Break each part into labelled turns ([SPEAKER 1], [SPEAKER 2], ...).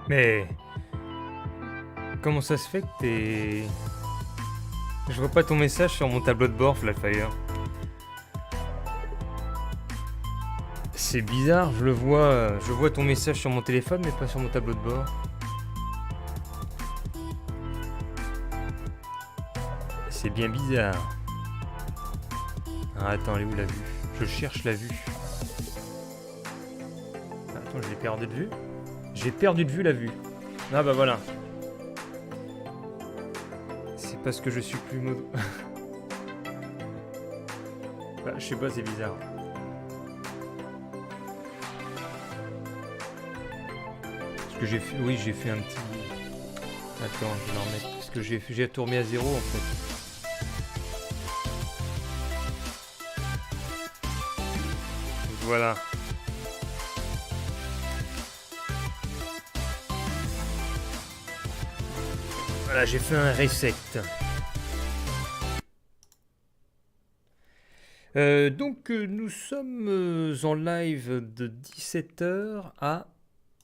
[SPEAKER 1] Mais comment ça se fait que t'es... Je vois pas ton message sur mon tableau de bord, Flatfire. C'est bizarre, je vois ton message sur mon téléphone, mais pas sur mon tableau de bord. C'est bien bizarre. Ah, attends, elle est où la vue? Je cherche la vue. Attends, je l'ai perdu de vue. J'ai perdu de vue la vue. Ah bah voilà. C'est parce que je suis plus mode... Bah, je sais pas, c'est bizarre. Parce que j'ai fait... Oui, j'ai fait un petit... Attends, je vais en remettre. Parce que j'ai tout remis à zéro en fait. Voilà. Voilà, j'ai fait un reset. Donc nous sommes en live de 17h à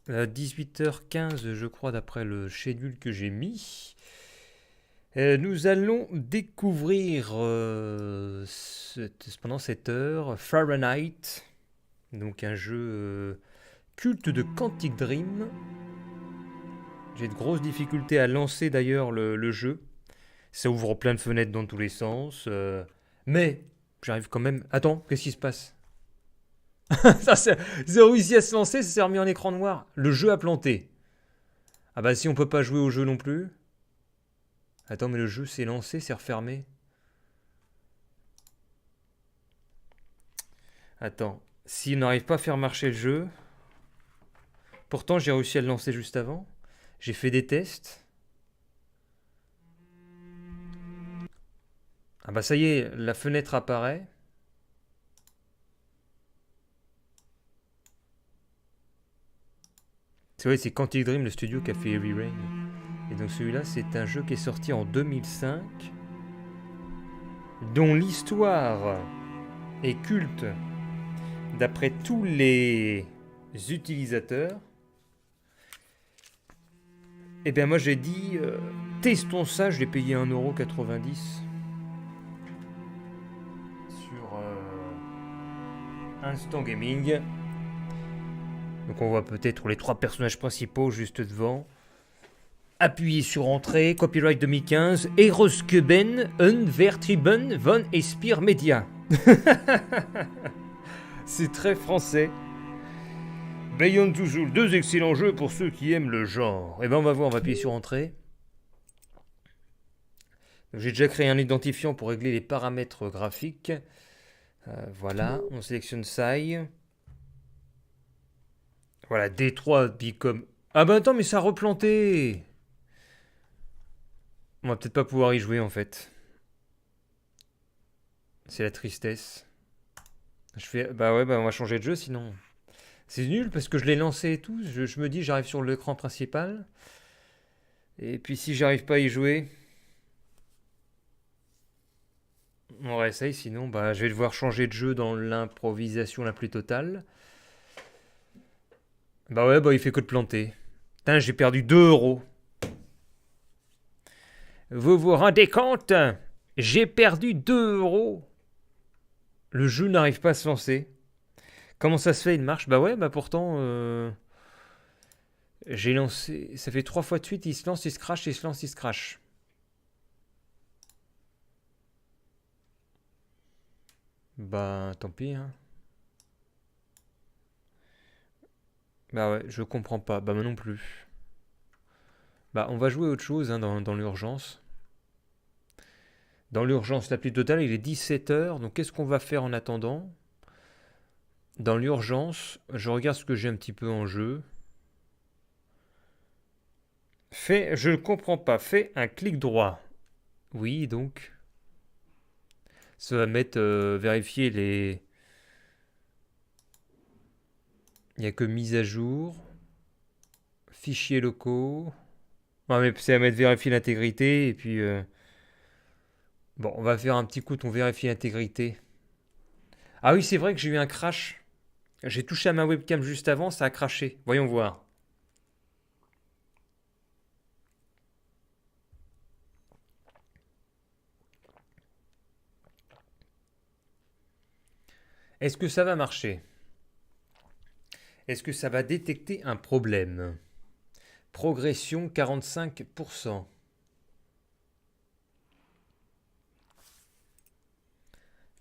[SPEAKER 1] 18h15 je crois d'après le schedule que j'ai mis. Nous allons découvrir pendant cette heure Fahrenheit, donc un jeu culte de Quantic Dream. J'ai de grosses difficultés à lancer d'ailleurs le jeu. Ça ouvre plein de fenêtres dans tous les sens. Mais j'arrive quand même... Attends, qu'est-ce qui se passe? Ça a réussi à se lancer, ça s'est remis en écran noir. Le jeu a planté. Ah bah si on peut pas jouer au jeu non plus. Attends, mais le jeu s'est lancé, c'est refermé. Attends, si on n'arrive pas à faire marcher le jeu... Pourtant j'ai réussi à le lancer juste avant. J'ai fait des tests. Ah bah ça y est, la fenêtre apparaît. C'est vrai, c'est Quantic Dream, le studio qui a fait Heavy Rain. Et donc celui-là, c'est un jeu qui est sorti en 2005, dont l'histoire est culte d'après tous les utilisateurs. Et bien moi j'ai dit, testons ça, je l'ai payé 1,90€ sur Instant Gaming. Donc on voit peut-être les trois personnages principaux juste devant. Appuyez sur Entrée, copyright 2015, Eroskeben, Unvertrieben von Espire Media. C'est très français. Beyond Two Souls, deux excellents jeux pour ceux qui aiment le genre. Et ben on va voir, on va appuyer sur Entrée. J'ai déjà créé un identifiant pour régler les paramètres graphiques. Voilà, on sélectionne Sai. Voilà, D3 Bicom. Ah bah attends, mais ça a replanté. On va peut-être pas pouvoir y jouer en fait. C'est la tristesse. Je fais... Bah ouais, bah on va changer de jeu sinon. C'est nul parce que je l'ai lancé et tout. Je me dis, j'arrive sur l'écran principal. Et puis si j'arrive pas à y jouer... On réessaye, sinon bah, je vais devoir changer de jeu dans l'improvisation la plus totale. Bah ouais, bah il fait que de planter. Putain, j'ai perdu 2€. Vous vous rendez compte? J'ai perdu 2€. Le jeu n'arrive pas à se lancer. Comment ça se fait? Il marche? Bah ouais, bah pourtant... j'ai lancé... Ça fait 3 fois de suite, il se lance, il se crache, il se lance, il se crache. Bah tant pis, hein. Bah ouais, je comprends pas. Bah moi non plus. Bah on va jouer autre chose hein, dans l'urgence. Dans l'urgence la plus totale, il est 17h. Donc qu'est-ce qu'on va faire en attendant? Dans l'urgence, je regarde ce que j'ai un petit peu en jeu. Je ne comprends pas. Fais un clic droit. Oui, donc. Ça va mettre vérifier les... Il n'y a que mise à jour. Fichiers locaux. Ouais, mais c'est à mettre vérifier l'intégrité. Et puis... Bon, on va faire un petit coup, on vérifie l'intégrité. Ah oui, c'est vrai que j'ai eu un crash. J'ai touché à ma webcam juste avant, ça a crashé. Voyons voir. Est-ce que ça va marcher? Est-ce que ça va détecter un problème? Progression 45%.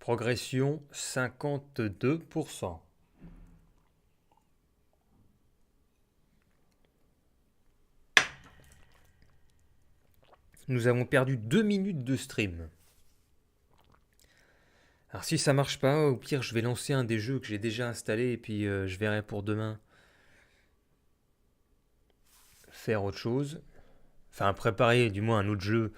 [SPEAKER 1] Progression 52%. Nous avons perdu 2 minutes de stream. Alors si ça marche pas, au pire je vais lancer un des jeux que j'ai déjà installé et puis je verrai pour demain faire autre chose. Enfin préparer du moins un autre jeu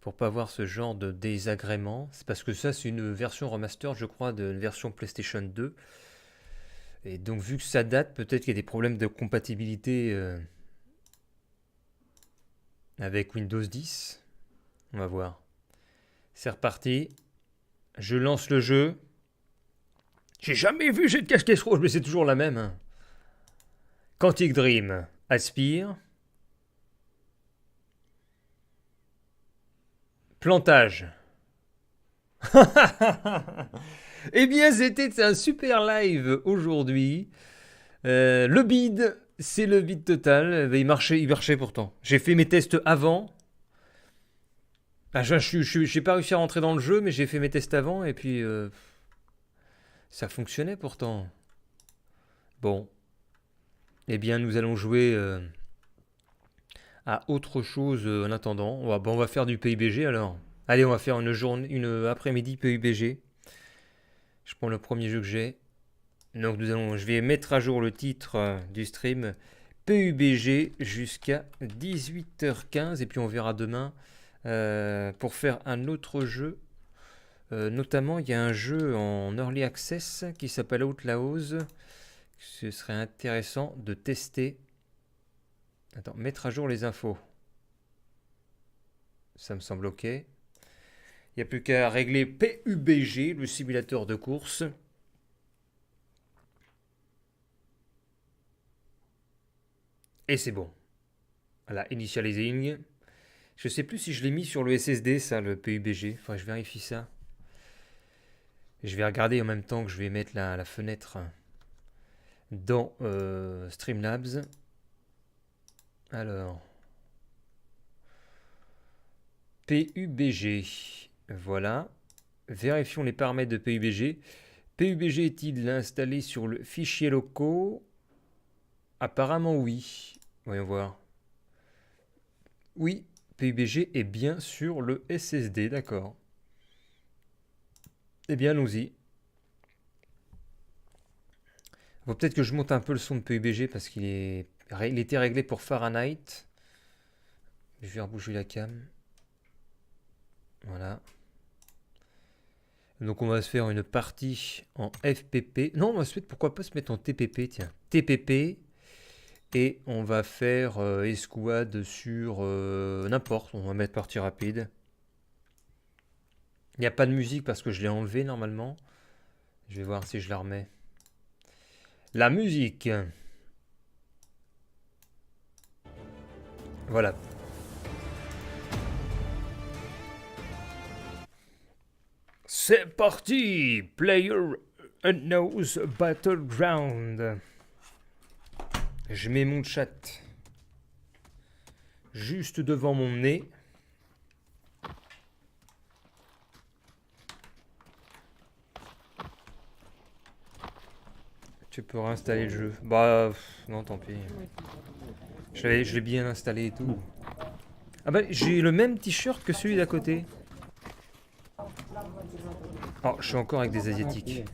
[SPEAKER 1] pour pas avoir ce genre de désagrément. C'est parce que ça c'est une version remaster je crois de la version PlayStation 2. Et donc vu que ça date, peut-être qu'il y a des problèmes de compatibilité avec Windows 10. On va voir. C'est reparti. Je lance le jeu. J'ai jamais vu cette casquette rouge, mais c'est toujours la même. Hein. Quantic Dream. Aspire. Plantage. Eh bien, c'était un super live aujourd'hui. Le bid, c'est le bid total. Il marchait pourtant. J'ai fait mes tests avant. Ah, j'ai pas réussi à rentrer dans le jeu, mais j'ai fait mes tests avant et puis ça fonctionnait pourtant. Bon. Eh bien, nous allons jouer à autre chose en attendant. On va faire du PUBG alors. Allez, on va faire une après-midi PUBG. Je prends le premier jeu que j'ai. Donc je vais mettre à jour le titre du stream PUBG jusqu'à 18h15 et puis on verra demain pour faire un autre jeu. Notamment, il y a un jeu en early access qui s'appelle Outlaws. Ce serait intéressant de tester. Attends, mettre à jour les infos. Ça me semble ok. Il n'y a plus qu'à régler PUBG, le simulateur de course. Et c'est bon. Voilà, initializing. Je sais plus si je l'ai mis sur le SSD, ça, le PUBG. Enfin, je vérifie ça. Je vais regarder en même temps que je vais mettre la fenêtre dans Streamlabs. Alors. PUBG. Voilà. Vérifions les paramètres de PUBG. PUBG est-il installé sur le fichier locaux? Apparemment oui. Voyons voir. Oui, PUBG est bien sur le SSD, d'accord. Eh bien, allons-y. Faut peut-être que je monte un peu le son de PUBG parce qu'il était réglé pour Fahrenheit. Je vais rebouger la cam. Voilà. Donc on va se faire une partie en FPP. Non, on va se mettre, pourquoi pas se mettre en TPP, tiens. TPP. Et on va faire escouade sur n'importe. On va mettre partie rapide. Il n'y a pas de musique parce que je l'ai enlevé normalement. Je vais voir si je la remets. La musique. Voilà. C'est parti! Player Unknown's Battleground. Je mets mon chat juste devant mon nez. Tu peux réinstaller le jeu. Bah, non, tant pis. Je l'ai bien installé et tout. Ah bah, j'ai le même t-shirt que celui d'à côté. Oh, je suis encore avec des Asiatiques.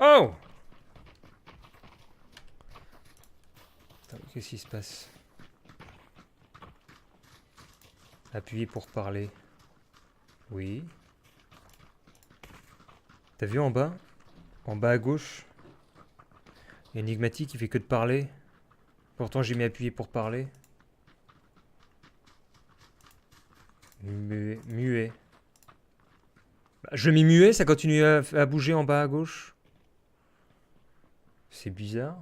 [SPEAKER 1] Oh! Qu'est-ce qui se passe? Appuyez pour parler. Oui. T'as vu en bas? En bas à gauche? Énigmatique, il fait que de parler. Pourtant, j'ai mis appuyer pour parler. Muet. Bah, je mets muet, ça continue à bouger en bas à gauche. C'est bizarre.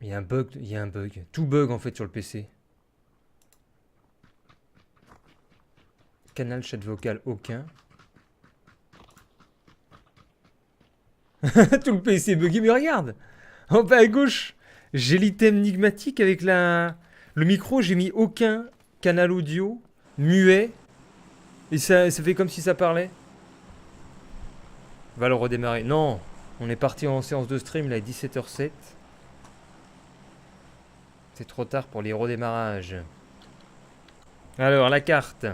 [SPEAKER 1] Il y a un bug. Tout bug en fait sur le PC. Canal, chat vocal, aucun. Tout le PC buggy, mais regarde! En bas à gauche, j'ai l'item énigmatique avec le micro, j'ai mis aucun canal audio, muet, et ça fait comme si ça parlait. Va le redémarrer. Non, on est parti en séance de stream, là, à 17h07. C'est trop tard pour les redémarrages. Alors, la carte.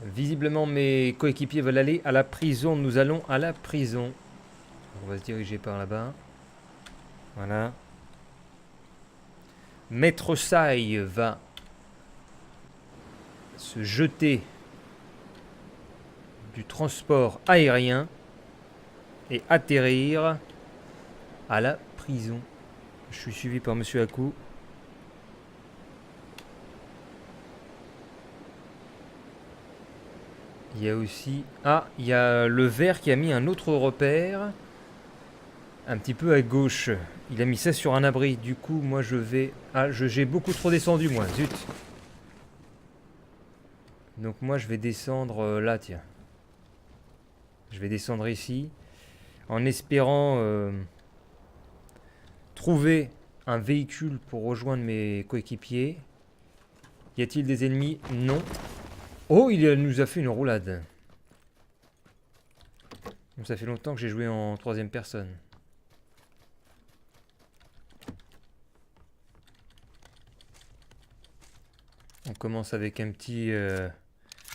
[SPEAKER 1] Visiblement, mes coéquipiers veulent aller à la prison. Nous allons à la prison. On va se diriger par là-bas. Voilà. Maître Sai va se jeter du transport aérien et atterrir à la prison. Je suis suivi par Monsieur Haku. Il y a aussi... Ah, il y a le vert qui a mis un autre repère. Un petit peu à gauche. Il a mis ça sur un abri. Du coup, moi je vais... Ah, j'ai beaucoup trop descendu, moi. Zut. Donc moi je vais descendre là, tiens. Je vais descendre ici. En espérant trouver un véhicule pour rejoindre mes coéquipiers. Y a-t-il des ennemis? Non. Oh, il nous a fait une roulade. Ça fait longtemps que j'ai joué en troisième personne. On commence avec un petit...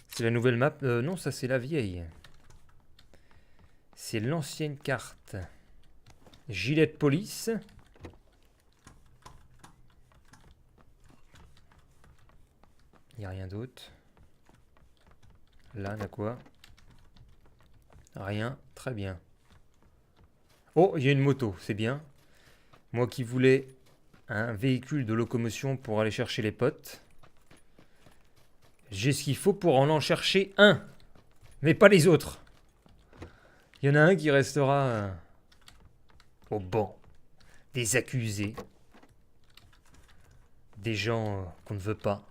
[SPEAKER 1] C'est la nouvelle map. Non, ça c'est la vieille. C'est l'ancienne carte. Gilet de police. Il n'y a rien d'autre. Là, on a quoi? Rien. Très bien. Oh, il y a une moto. C'est bien. Moi qui voulais un véhicule de locomotion pour aller chercher les potes. J'ai ce qu'il faut pour en chercher un. Mais pas les autres. Il y en a un qui restera au banc des accusés. Des gens qu'on ne veut pas.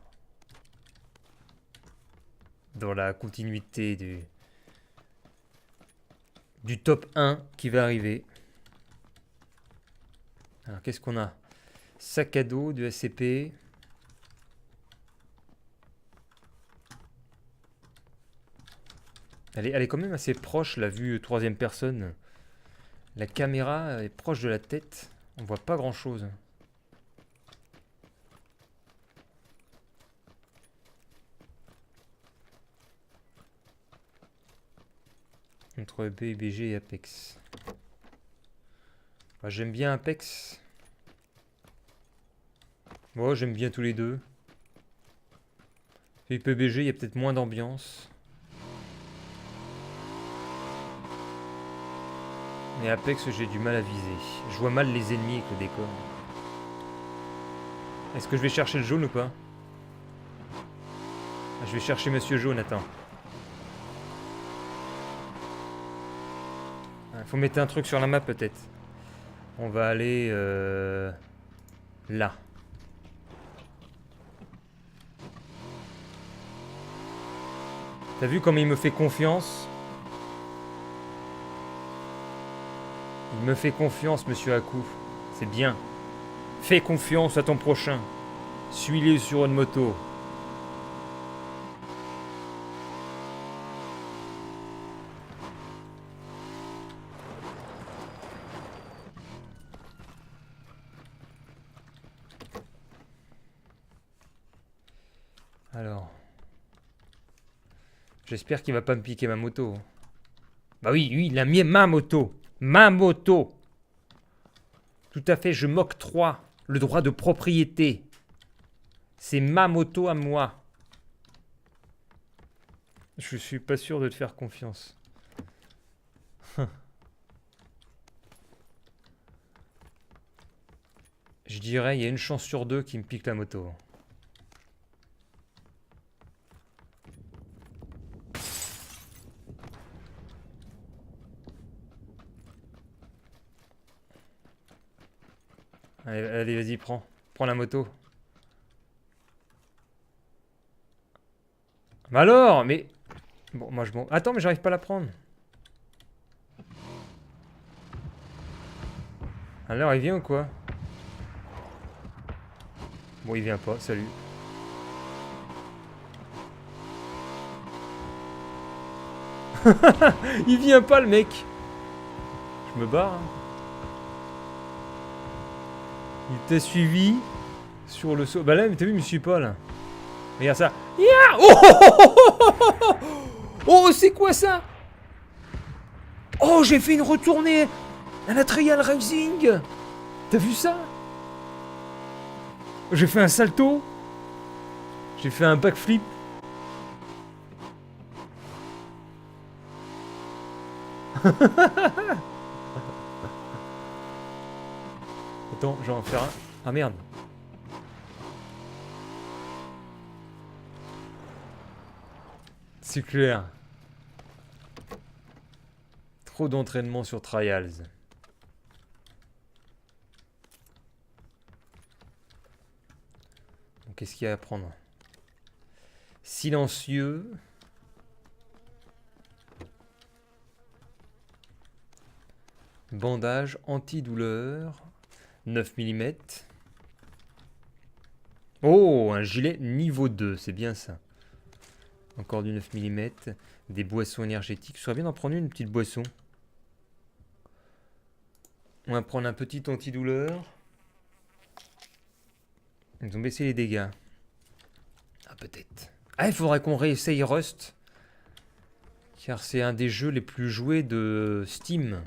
[SPEAKER 1] Dans la continuité du top 1 qui va arriver. Alors qu'est-ce qu'on a? Sac à dos de SCP. Elle est quand même assez proche, la vue troisième personne. La caméra est proche de la tête. On voit pas grand chose. Entre BBG et Apex. Bah, j'aime bien Apex. Moi, j'aime bien tous les deux. Et PBG, il y a peut-être moins d'ambiance. Mais Apex, j'ai du mal à viser. Je vois mal les ennemis avec le décor. Est-ce que je vais chercher le jaune ou pas? Je vais chercher Monsieur Jaune, attends. Faut mettre un truc sur la map peut-être. On va aller là. T'as vu comme il me fait confiance? Il me fait confiance, Monsieur Haku. C'est bien. Fais confiance à ton prochain. Suis-le sur une moto. Alors. J'espère qu'il va pas me piquer ma moto. Bah oui, lui, il a mis ma moto. Ma moto. Tout à fait, je m'octroie le droit de propriété. C'est ma moto à moi. Je suis pas sûr de te faire confiance. Je dirais, il y a une chance sur deux qu'il me pique la moto. Allez, allez, vas-y, prends. Prends la moto. Mais alors, mais... Bon, moi je m'en... Attends, mais j'arrive pas à la prendre. Alors, il vient ou quoi? Bon, il vient pas, salut. Il vient pas, le mec. Je me barre. Hein. Il t'a suivi sur le saut. Bah là, mais t'as vu, il me suit pas, là. Regarde ça. Yeah, oh, oh, c'est quoi ça? Oh, j'ai fait une retournée à la Trial Racing. T'as vu ça? J'ai fait un salto. J'ai fait un backflip. Attends, je vais en faire un. Ah merde. C'est clair. Trop d'entraînement sur Trials. Donc qu'est-ce qu'il y a à prendre? Silencieux. Bandage antidouleur. 9 mm. Oh, un gilet niveau 2, c'est bien ça. Encore du 9 mm. Des boissons énergétiques. Ce serait bien d'en prendre une petite boisson. On va prendre un petit antidouleur. Ils ont baissé les dégâts. Ah, peut-être. Ah, il faudrait qu'on réessaye Rust. Car c'est un des jeux les plus joués de Steam.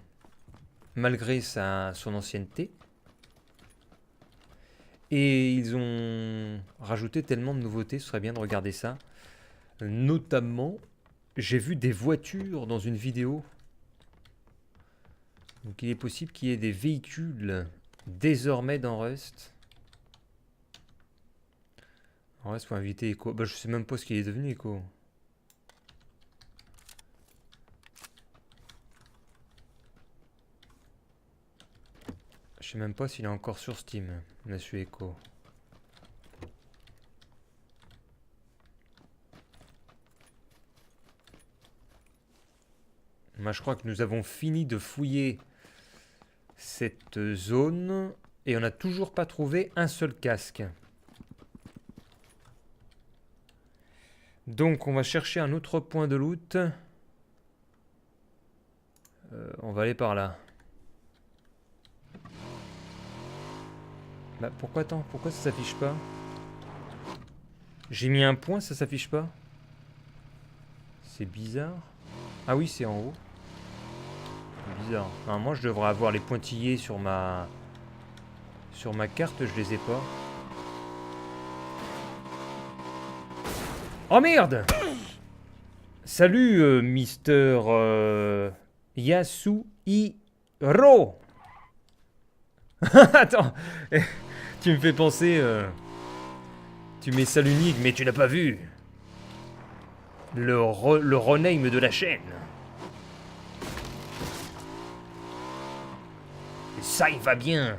[SPEAKER 1] Malgré son ancienneté. Et ils ont rajouté tellement de nouveautés, ce serait bien de regarder ça. Notamment, j'ai vu des voitures dans une vidéo. Donc il est possible qu'il y ait des véhicules désormais dans Rust. En Rust, faut inviter Echo. Bah, je sais même pas ce qu'il est devenu, Echo. Je sais même pas s'il est encore sur Steam, Monsieur Echo. Moi, je crois que nous avons fini de fouiller cette zone et on n'a toujours pas trouvé un seul casque. Donc, on va chercher un autre point de loot. On va aller par là. Bah, pourquoi ça s'affiche pas? J'ai mis un point, ça s'affiche pas? C'est bizarre. Ah oui, c'est en haut. C'est bizarre. Normalement, je devrais avoir les pointillés sur ma carte, je les ai pas. Oh merde! Salut, Mister Yasuhiro. Attends, tu me fais penser. Tu mets ça l'unique, mais tu n'as pas vu le rename de la chaîne. Et ça, il va bien.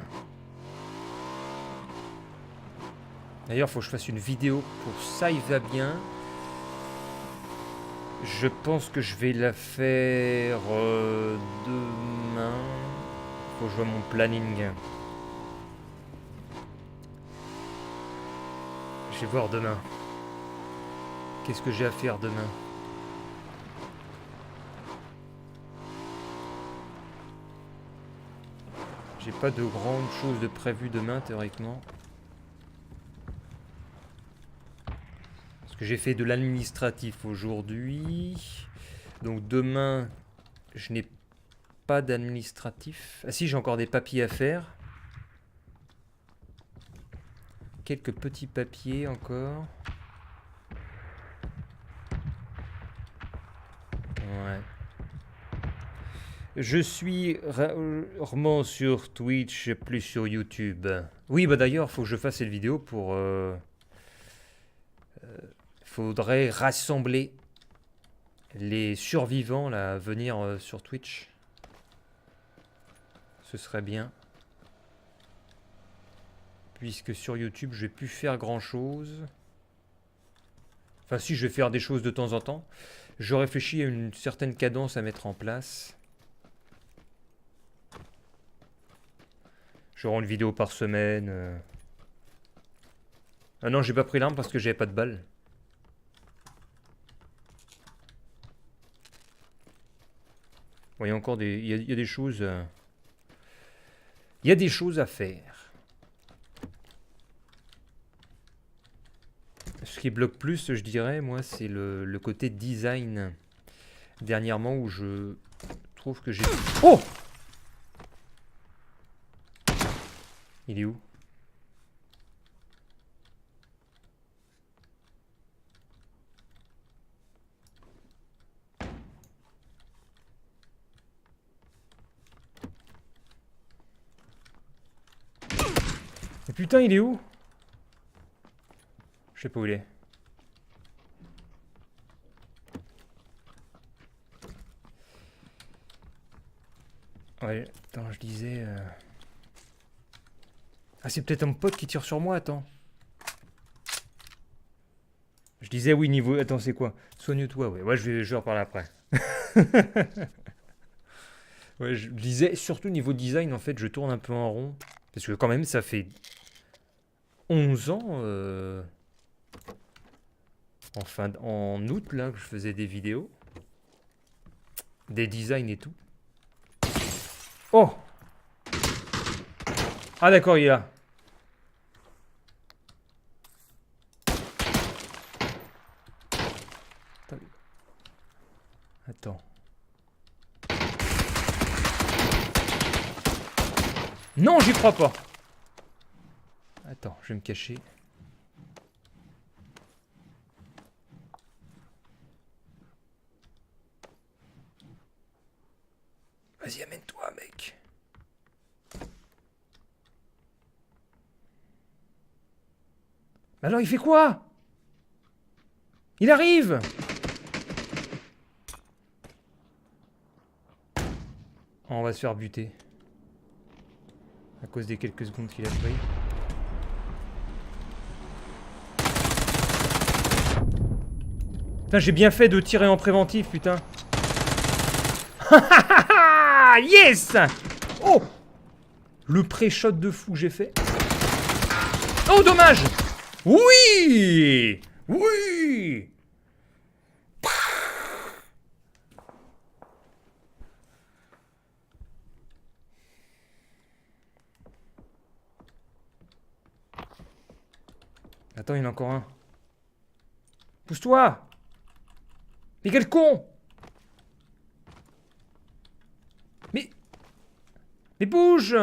[SPEAKER 1] D'ailleurs, faut que je fasse une vidéo pour ça, il va bien. Je pense que je vais la faire demain. Faut que je vois mon planning. Je vais voir demain. Qu'est-ce que j'ai à faire demain? J'ai pas de grandes choses de prévues demain, théoriquement. Parce que j'ai fait de l'administratif aujourd'hui. Donc demain, je n'ai pas d'administratif. Ah si, j'ai encore des papiers à faire. Quelques petits papiers encore. Ouais. Je suis rarement sur Twitch, plus sur YouTube. Oui, bah d'ailleurs, faut que je fasse cette vidéo pour... faudrait rassembler les survivants là, à venir sur Twitch. Ce serait bien. Puisque sur YouTube, je vais plus faire grand chose. Enfin, si je vais faire des choses de temps en temps, je réfléchis à une certaine cadence à mettre en place. Je rends une vidéo par semaine. Ah non, j'ai pas pris l'arme parce que j'avais pas de balles. Bon, il y a encore des... Il y a des choses... Il y a des choses à faire. Ce qui bloque plus, je dirais, moi, c'est le côté design. Dernièrement, où je trouve que j'ai... Oh! Il est où? Mais putain, il est où? Je sais pas où il est. Ouais, attends, je disais... Ah, c'est peut-être un pote qui tire sur moi, attends. Je disais, oui, niveau... Attends, c'est quoi? Soigne-toi, ouais. Ouais, je vais en reparler après. Ouais, je disais, surtout niveau design, en fait, je tourne un peu en rond. Parce que quand même, ça fait 11 ans... en août, là, que je faisais des vidéos. Des designs et tout. Oh! Ah d'accord, il est là. Attends. Non, j'y crois pas. Attends, je vais me cacher. Vas-y, amène-toi, mec. Alors, il fait quoi? Il arrive! Oh, on va se faire buter. À cause des quelques secondes qu'il a pris. Putain, j'ai bien fait de tirer en préventif, putain. Yes! Oh! Le pré-shot de fou que j'ai fait. Oh, dommage! Oui! Oui! Attends, il y en a encore un. Pousse-toi! Mais quel con! Mais bouge!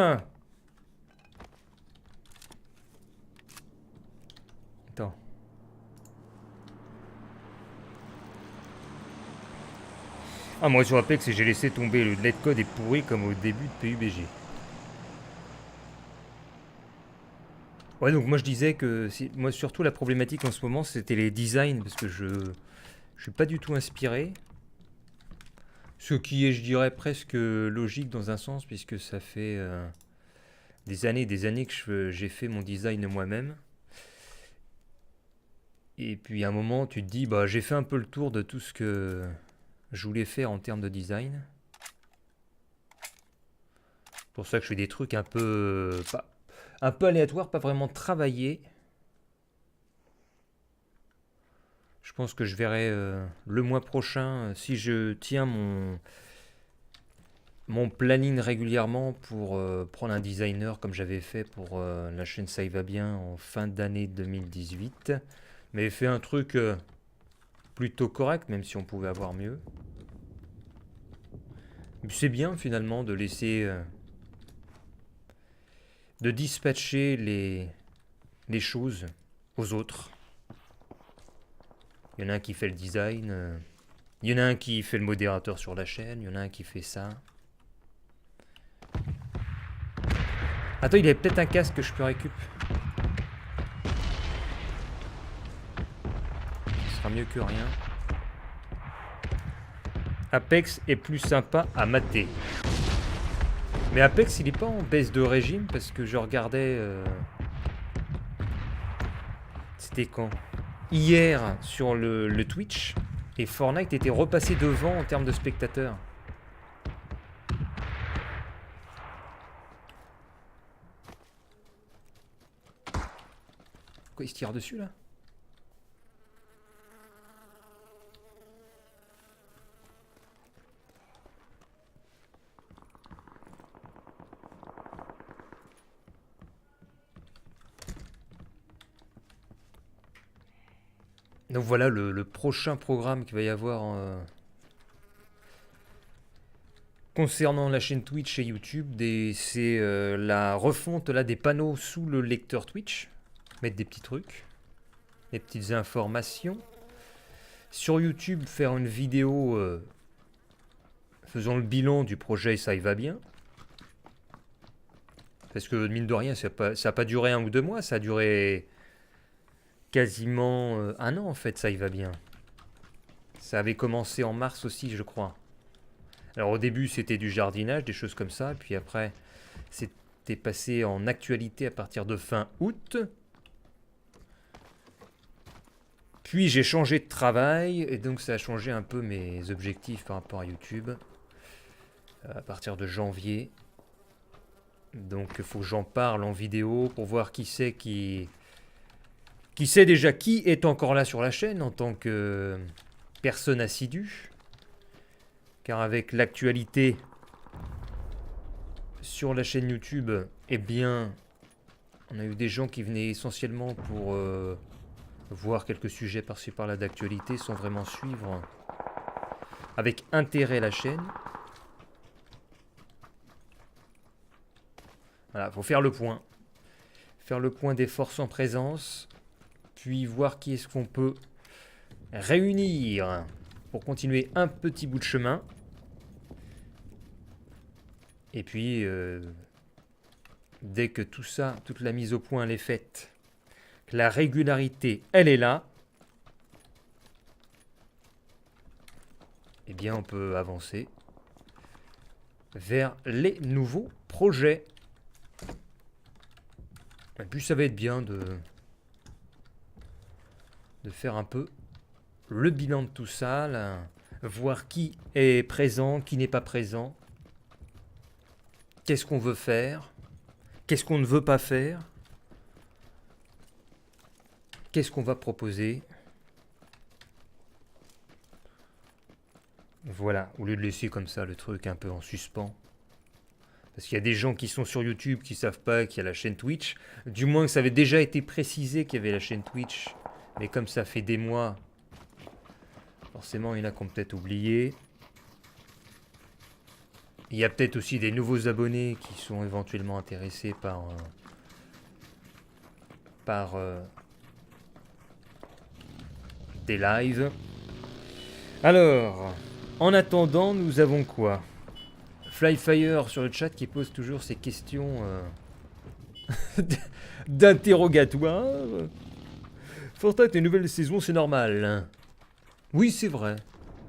[SPEAKER 1] Attends. Ah, moi sur Apex, j'ai laissé tomber le netcode est pourri comme au début de PUBG. Ouais, donc moi je disais que moi surtout la problématique en ce moment c'était les designs parce que je suis pas du tout inspiré. Ce qui est, je dirais, presque logique dans un sens puisque ça fait des années que j'ai fait mon design moi-même. Et puis à un moment tu te dis bah j'ai fait un peu le tour de tout ce que je voulais faire en termes de design. C'est pour ça que je fais des trucs un peu aléatoires, pas vraiment travaillés. Je pense que je verrai le mois prochain si je tiens mon planning régulièrement pour prendre un designer comme j'avais fait pour la chaîne Ça y va bien en fin d'année 2018. Mais fait un truc plutôt correct, même si on pouvait avoir mieux. C'est bien finalement de laisser... de dispatcher les choses aux autres. Il y en a un qui fait le design, il y en a un qui fait le modérateur sur la chaîne, il y en a un qui fait ça. Attends, il y avait peut-être un casque que je peux récupérer. Ce sera mieux que rien. Apex est plus sympa à mater. Mais Apex, il est pas en baisse de régime parce que je regardais... C'était quand? hier sur le Twitch et Fortnite était repassé devant en termes de spectateurs. Quoi, il se tire dessus là? Donc voilà le prochain programme qu'il va y avoir concernant la chaîne Twitch et YouTube. C'est la refonte là, des panneaux sous le lecteur Twitch. Mettre des petits trucs, des petites informations. Sur YouTube, faire une vidéo faisant le bilan du projet, ça y va bien. Parce que mine de rien, ça n'a pas duré 1 ou 2 mois, ça a duré quasiment 1 an en fait, ça y va bien. Ça avait commencé en mars aussi, je crois. Alors au début, c'était du jardinage, des choses comme ça. Puis après, c'était passé en actualité à partir de fin août. Puis j'ai changé de travail et donc ça a changé un peu mes objectifs par rapport à YouTube. À partir de janvier. Donc il faut que j'en parle en vidéo pour voir qui sait déjà qui est encore là sur la chaîne en tant que personne assidue. Car avec l'actualité sur la chaîne YouTube, eh bien, on a eu des gens qui venaient essentiellement pour voir quelques sujets par-ci par-là d'actualité sans vraiment suivre avec intérêt la chaîne. Voilà, faut faire le point. Faire le point des forces en présence, puis voir qui est-ce qu'on peut réunir pour continuer un petit bout de chemin. Et puis, dès que tout ça, toute la mise au point, elle est faite, que la régularité, elle est là, eh bien, on peut avancer vers les nouveaux projets. Et puis, ça va être bien de faire un peu le bilan de tout ça, là, voir qui est présent, qui n'est pas présent. Qu'est-ce qu'on veut faire? Qu'est-ce qu'on ne veut pas faire? Qu'est-ce qu'on va proposer? Voilà, au lieu de laisser comme ça le truc un peu en suspens. Parce qu'il y a des gens qui sont sur YouTube qui ne savent pas qu'il y a la chaîne Twitch. Du moins que ça avait déjà été précisé qu'il y avait la chaîne Twitch. Mais comme ça fait des mois, forcément il y en a qui ont peut-être oublié. Il y a peut-être aussi des nouveaux abonnés qui sont éventuellement intéressés par des lives. Alors, en attendant, nous avons quoi? Flyfire sur le chat qui pose toujours ces questions d'interrogatoire. Fortnite, les nouvelles saisons, c'est normal. Oui, c'est vrai.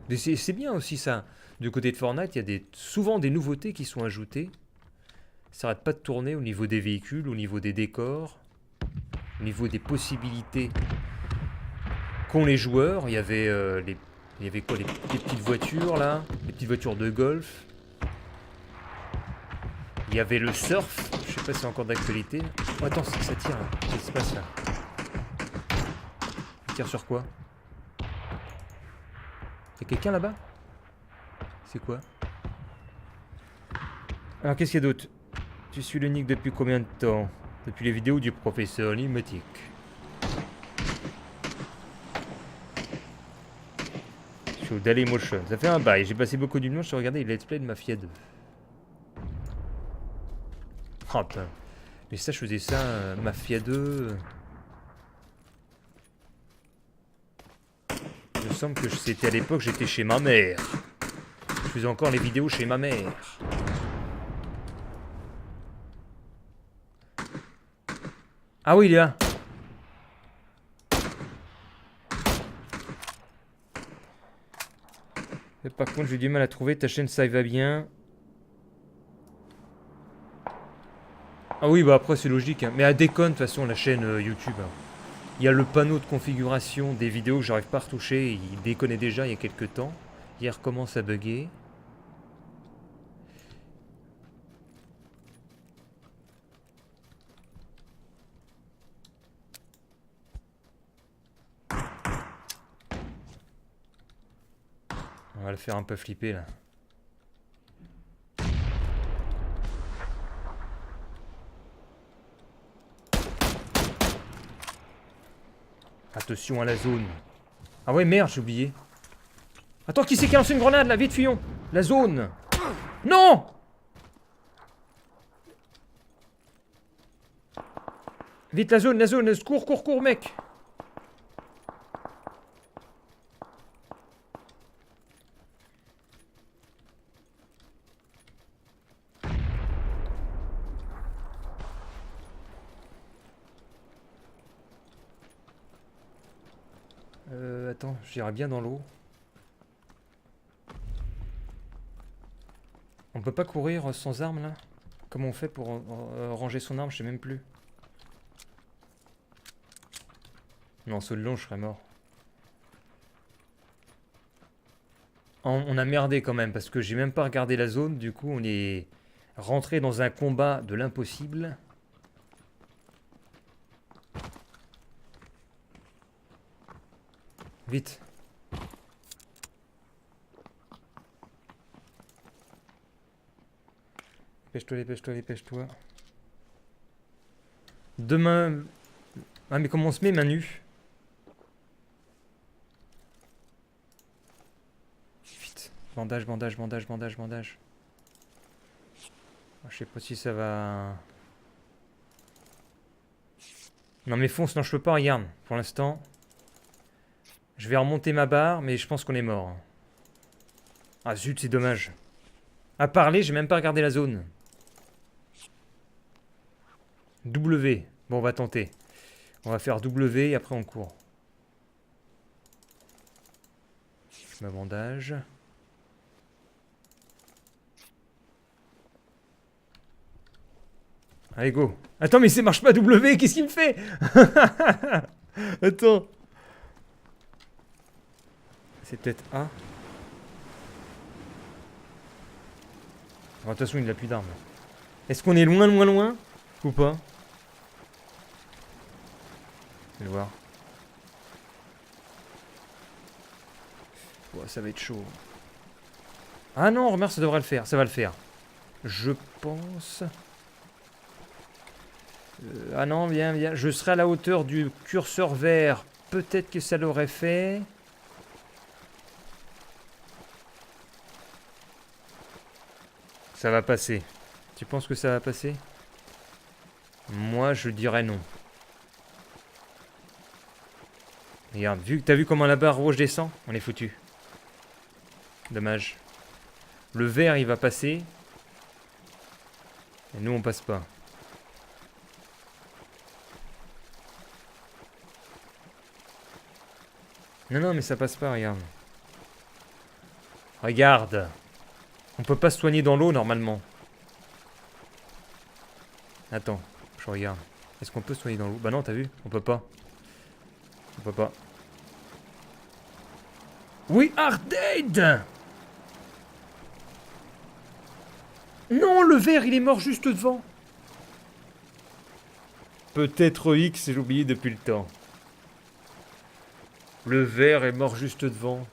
[SPEAKER 1] Mais c'est bien aussi ça. Du côté de Fortnite, il y a souvent des nouveautés qui sont ajoutées. Ça n'arrête pas de tourner au niveau des véhicules, au niveau des décors, au niveau des possibilités qu'ont les joueurs. Il y avait quoi, les petites voitures là, les petites voitures de golf. Il y avait le surf, je sais pas si c'est encore d'actualité. Oh, attends, ça tire là. Qu'est-ce qui se passe là? Ça tire sur quoi? Y'a quelqu'un là-bas? C'est quoi? Alors qu'est-ce qu'il y a d'autre? Tu suis le Nick depuis combien de temps? Depuis les vidéos du professeur Limatic. Sur Dailymotion. Ça fait un bail. J'ai passé beaucoup d'unions sur regarder les let's play de Mafia 2. Oh putain. Mais ça, je faisais ça, Mafia 2. Il me semble que c'était à l'époque, j'étais chez ma mère. Je faisais encore les vidéos chez ma mère. Ah oui, il est là. Et par contre, j'ai du mal à trouver ta chaîne, ça va bien. Ah oui, bah après, c'est logique. Hein. Mais elle déconne, de toute façon, la chaîne YouTube. Hein. Il y a le panneau de configuration des vidéos que j'arrive pas à retoucher. Il déconnait déjà il y a quelques temps. Il recommence à bugger. On va le faire un peu flipper là. Attention à la zone. Ah ouais, merde, j'ai oublié. Attends, qui c'est qui a lancé une grenade là? Vite, fuyons. La zone. Non! Vite, la zone. Cours, cours, cours, mec. Attends, j'irai bien dans l'eau. On peut pas courir sans arme là? Comment on fait pour ranger son arme? Je sais même plus. Non, saut de long, je serais mort. On a merdé quand même parce que j'ai même pas regardé la zone. Du coup, on est rentré dans un combat de l'impossible. Vite. Dépêche-toi. Demain... Ah mais comment on se met main nue? Vite. Bandage. Je sais pas si ça va... Non mais fonce, non je peux pas, regarde. Pour l'instant... Je vais remonter ma barre, mais je pense qu'on est mort. Ah zut, c'est dommage. À parler, j'ai même pas regardé la zone. W. Bon, on va tenter. On va faire W et après on court. Je me bandage. Allez, go. Attends, mais ça marche pas W, qu'est-ce qu'il me fait? Attends. C'est peut-être A. De toute façon, il n'a plus d'armes. Est-ce qu'on est loin ou pas? Je vais le voir. Oh, ça va être chaud. Ah non, remarque, ça devrait le faire. Ça va le faire. Je pense... ah non, viens. Je serai à la hauteur du curseur vert. Peut-être que ça l'aurait fait. Ça va passer. Tu penses que ça va passer? Moi, je dirais non. Regarde, t'as vu comment la barre rouge descend? On est foutu. Dommage. Le vert, il va passer. Et nous, on passe pas. Non, mais ça passe pas, regarde. Regarde. On peut pas se soigner dans l'eau, normalement. Attends, je regarde. Est-ce qu'on peut se soigner dans l'eau? Bah non, t'as vu? On peut pas. On peut pas. We are dead! Non, le vert, il est mort juste devant. Peut-être X, j'ai oublié depuis le temps. Le vert est mort juste devant.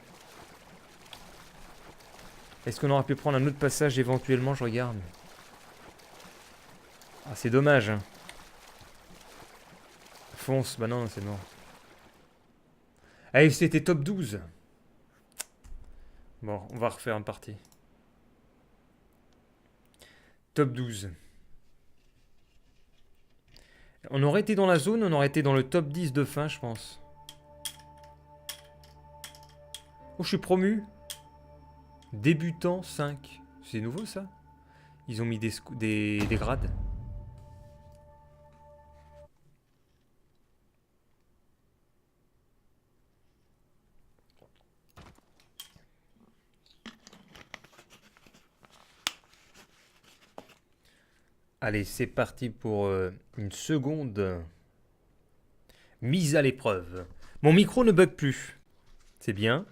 [SPEAKER 1] Est-ce qu'on aurait pu prendre un autre passage éventuellement? Je regarde. Ah, c'est dommage. Hein. Fonce. Bah non, c'est mort. Allez, c'était top 12. Bon, on va refaire une partie. Top 12. On aurait été dans la zone, on aurait été dans le top 10 de fin, je pense. Oh, je suis promu. Débutant 5. C'est nouveau, ça? Ils ont mis des grades. Allez, c'est parti pour une seconde. Mise à l'épreuve. Mon micro ne bug plus. C'est bien.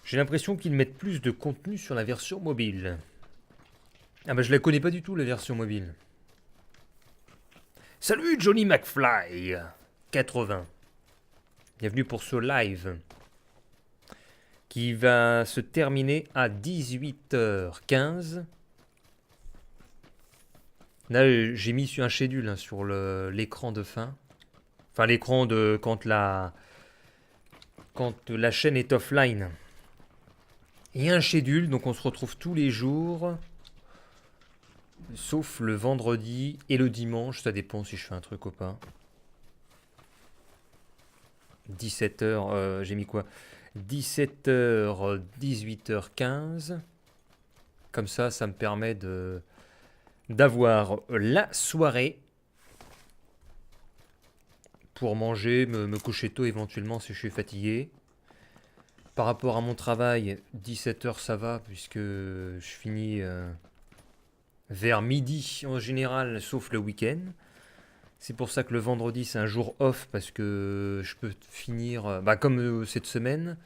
[SPEAKER 1] J'ai l'impression qu'ils mettent plus de contenu sur la version mobile. Ah bah je la connais pas du tout la version mobile. Salut Johnny McFly 80. Bienvenue pour ce live qui va se terminer à 18h15. Là j'ai mis un schedule sur l'écran de fin. Enfin l'écran de quand la chaîne est offline. Il y a un schedule, donc on se retrouve tous les jours. Sauf le vendredi et le dimanche, ça dépend si je fais un truc ou pas. 17h, j'ai mis quoi 17h, 18h15. Comme ça, ça me permet d'avoir la soirée pour manger, me coucher tôt éventuellement si je suis fatigué. Par rapport à mon travail, 17h ça va puisque je finis vers midi en général, sauf le week-end. C'est pour ça que le vendredi c'est un jour off parce que je peux finir, comme cette semaine,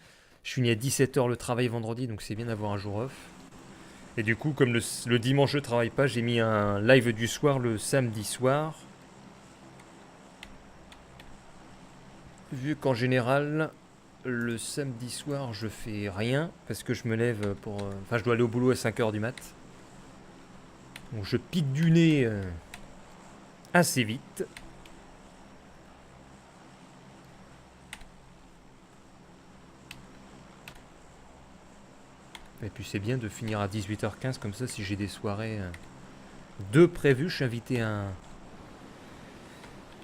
[SPEAKER 1] je finis à 17h le travail vendredi, donc c'est bien d'avoir un jour off. Et du coup, comme le dimanche je travaille pas, j'ai mis un live du soir le samedi soir. Vu qu'en général, le samedi soir je fais rien parce que je me lève pour... je dois aller au boulot à 5h du mat. Donc je pique du nez assez vite. Et puis c'est bien de finir à 18h15 comme ça si j'ai des soirées de prévues. Je suis invité à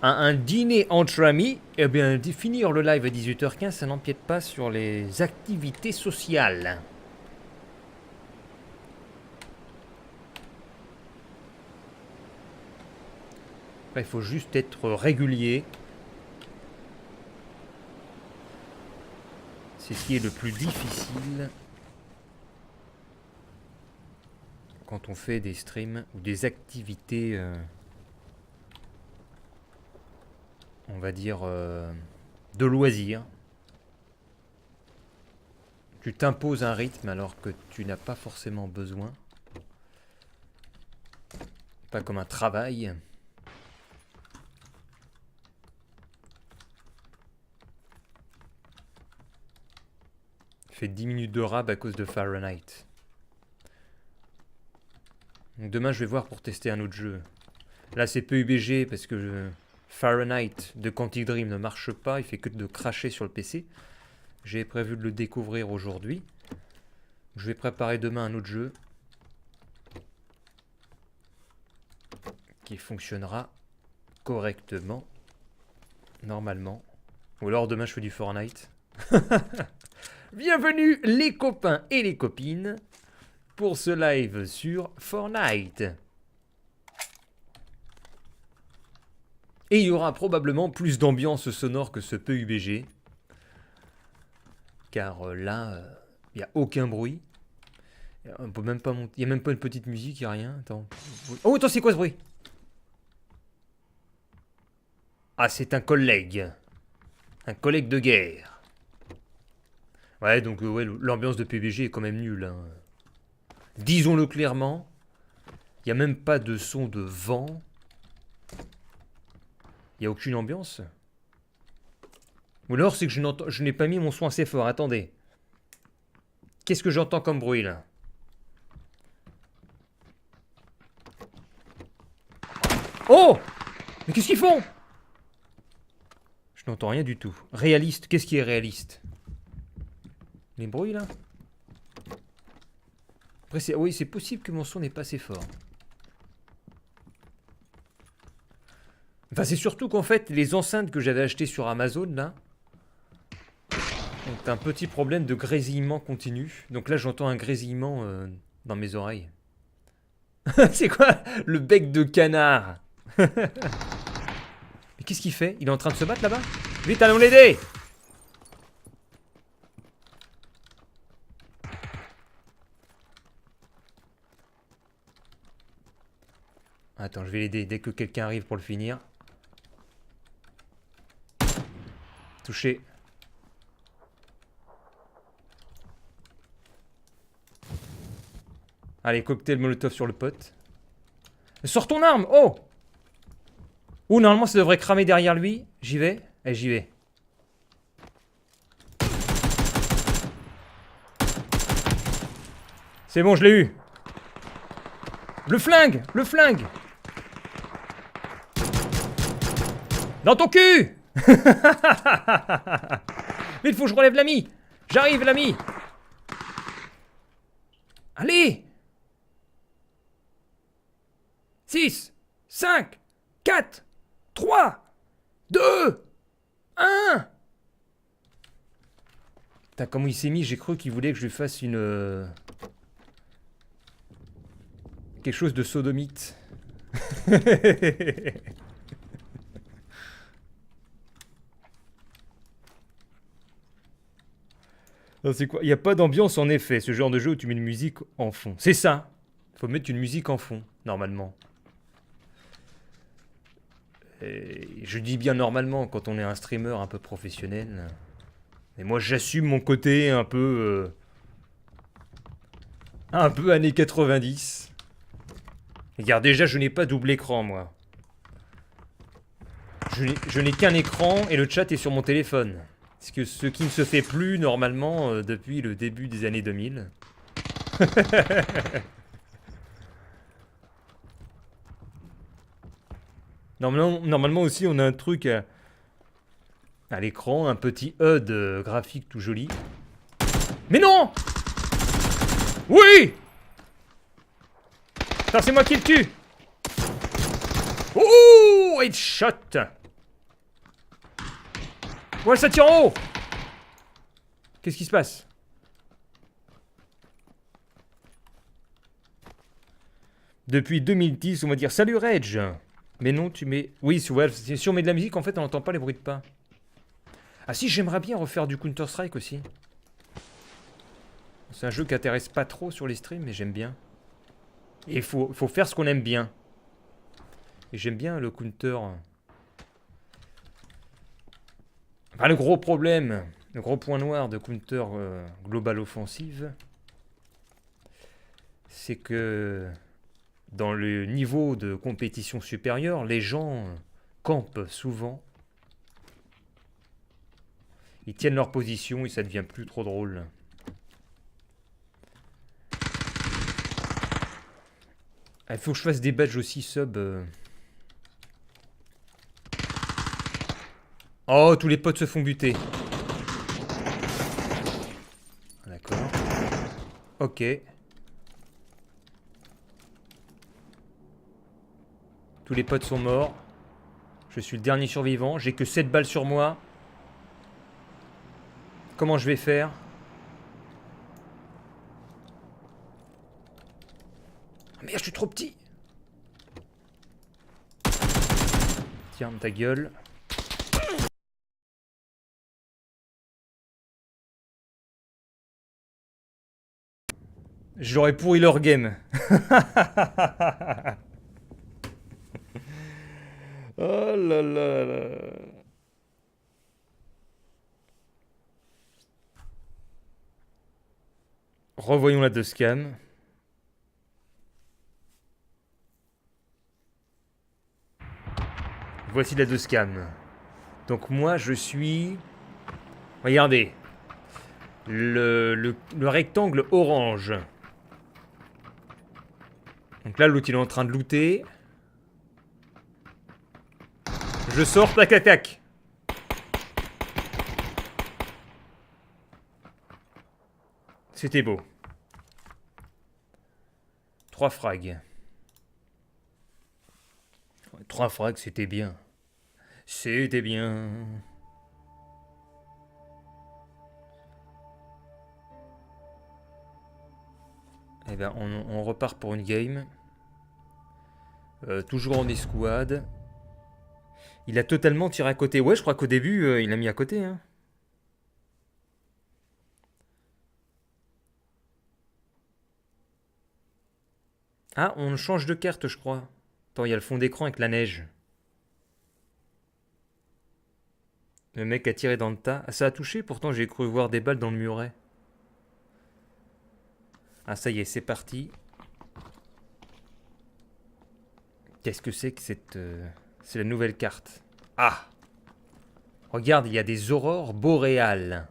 [SPEAKER 1] un dîner entre amis. Et bien finir le live à 18h15 ça n'empiète pas sur les activités sociales. Il faut juste être régulier. C'est ce qui est le plus difficile quand on fait des streams ou des activités, on va dire, de loisirs. Tu t'imposes un rythme alors que tu n'as pas forcément besoin. Pas comme un travail. Fait 10 minutes de rab à cause de Fahrenheit. Donc demain je vais voir pour tester un autre jeu. Là c'est PUBG parce que Fahrenheit de Quantic Dream ne marche pas, il fait que de cracher sur le PC. J'ai prévu de le découvrir aujourd'hui. Je vais préparer demain un autre jeu qui fonctionnera correctement, normalement. Ou alors demain je fais du Fortnite. Bienvenue les copains et les copines pour ce live sur Fortnite. Et il y aura probablement plus d'ambiance sonore que ce PUBG. Car là, il n'y a aucun bruit. On peut même pas monter. Il n'y a même pas une petite musique, il n'y a rien. Attends. Oh, attends, c'est quoi ce bruit? Ah, c'est un collègue. Un collègue de guerre. Ouais, donc ouais, l'ambiance de PUBG est quand même nulle. Hein. Disons-le clairement. Il n'y a même pas de son de vent. Il n'y a aucune ambiance. Ou alors c'est que je n'ai pas mis mon son assez fort. Attendez. Qu'est-ce que j'entends comme bruit là? Oh! Mais qu'est-ce qu'ils font? Je n'entends rien du tout. Réaliste, qu'est-ce qui est réaliste? Les bruits là? Après, oui, c'est possible que mon son n'est pas assez fort. Enfin, c'est surtout qu'en fait, les enceintes que j'avais achetées sur Amazon là ont un petit problème de grésillement continu. Donc là, j'entends un grésillement dans mes oreilles. C'est quoi le bec de canard? Mais qu'est-ce qu'il fait? Il est en train de se battre là-bas? Vite, allons l'aider! Attends, je vais l'aider dès que quelqu'un arrive pour le finir. Touché. Allez, cocktail molotov sur le pote. Sors ton arme! Oh! Oh, normalement, ça devrait cramer derrière lui. J'y vais? Allez, j'y vais. C'est bon, je l'ai eu. Le flingue! Le flingue! Dans ton cul! Mais il faut que je relève l'ami! J'arrive, l'ami! Allez! 6, 5, 4, 3, 2, 1! Putain, comment il s'est mis, j'ai cru qu'il voulait que je lui fasse une... quelque chose de sodomite. Non, c'est quoi? Il n'y a pas d'ambiance en effet, ce genre de jeu où tu mets une musique en fond. C'est ça! Faut mettre une musique en fond, normalement. Et je dis bien normalement quand on est un streamer un peu professionnel. Et moi j'assume mon côté un peu années 90. Regarde, déjà je n'ai pas double écran moi. Je n'ai qu'un écran et le chat est sur mon téléphone. Ce qui ne se fait plus normalement depuis le début des années 2000. Normalement aussi on a un truc à l'écran, un petit HUD graphique tout joli. Mais non! Oui! Putain, c'est moi qui le tue! Oh! Headshot! Ouais, ça tire en haut! Qu'est-ce qui se passe? Depuis 2010, on va dire salut Reg! Mais non, tu mets. Oui, ouais, si on met de la musique, en fait, on n'entend pas les bruits de pas. Ah si, j'aimerais bien refaire du Counter-Strike aussi. C'est un jeu qui intéresse pas trop sur les streams, mais j'aime bien. Et il faut faire ce qu'on aime bien. Et j'aime bien le Counter. Enfin, le gros problème, le gros point noir de Counter Global Offensive, c'est que dans le niveau de compétition supérieure, les gens campent souvent. Ils tiennent leur position et ça devient plus trop drôle. Il faut que je fasse des badges aussi sub. Oh, tous les potes se font buter. D'accord. Ok. Tous les potes sont morts. Je suis le dernier survivant. J'ai que 7 balles sur moi. Comment je vais faire? Oh merde, je suis trop petit. Tiens, ta gueule. J'aurais pourri leur game. Oh là là là. Revoyons la 2cam. Voici la 2cam. Donc moi je suis... Regardez. Le rectangle orange. Donc là l'autre il est en train de looter. Je sors, tac tac tac. C'était beau. 3 frags. 3 frags, c'était bien. C'était bien. Eh ben, on repart pour une game. Toujours en escouade. Il a totalement tiré à côté. Ouais, je crois qu'au début, il a mis à côté. Hein. Ah, on change de carte, je crois. Attends, il y a le fond d'écran avec la neige. Le mec a tiré dans le tas. Ah, ça a touché, pourtant j'ai cru voir des balles dans le muret. Ah ça y est, c'est parti. Qu'est-ce que c'est que cette... C'est la nouvelle carte. Ah! Regarde, il y a des aurores boréales.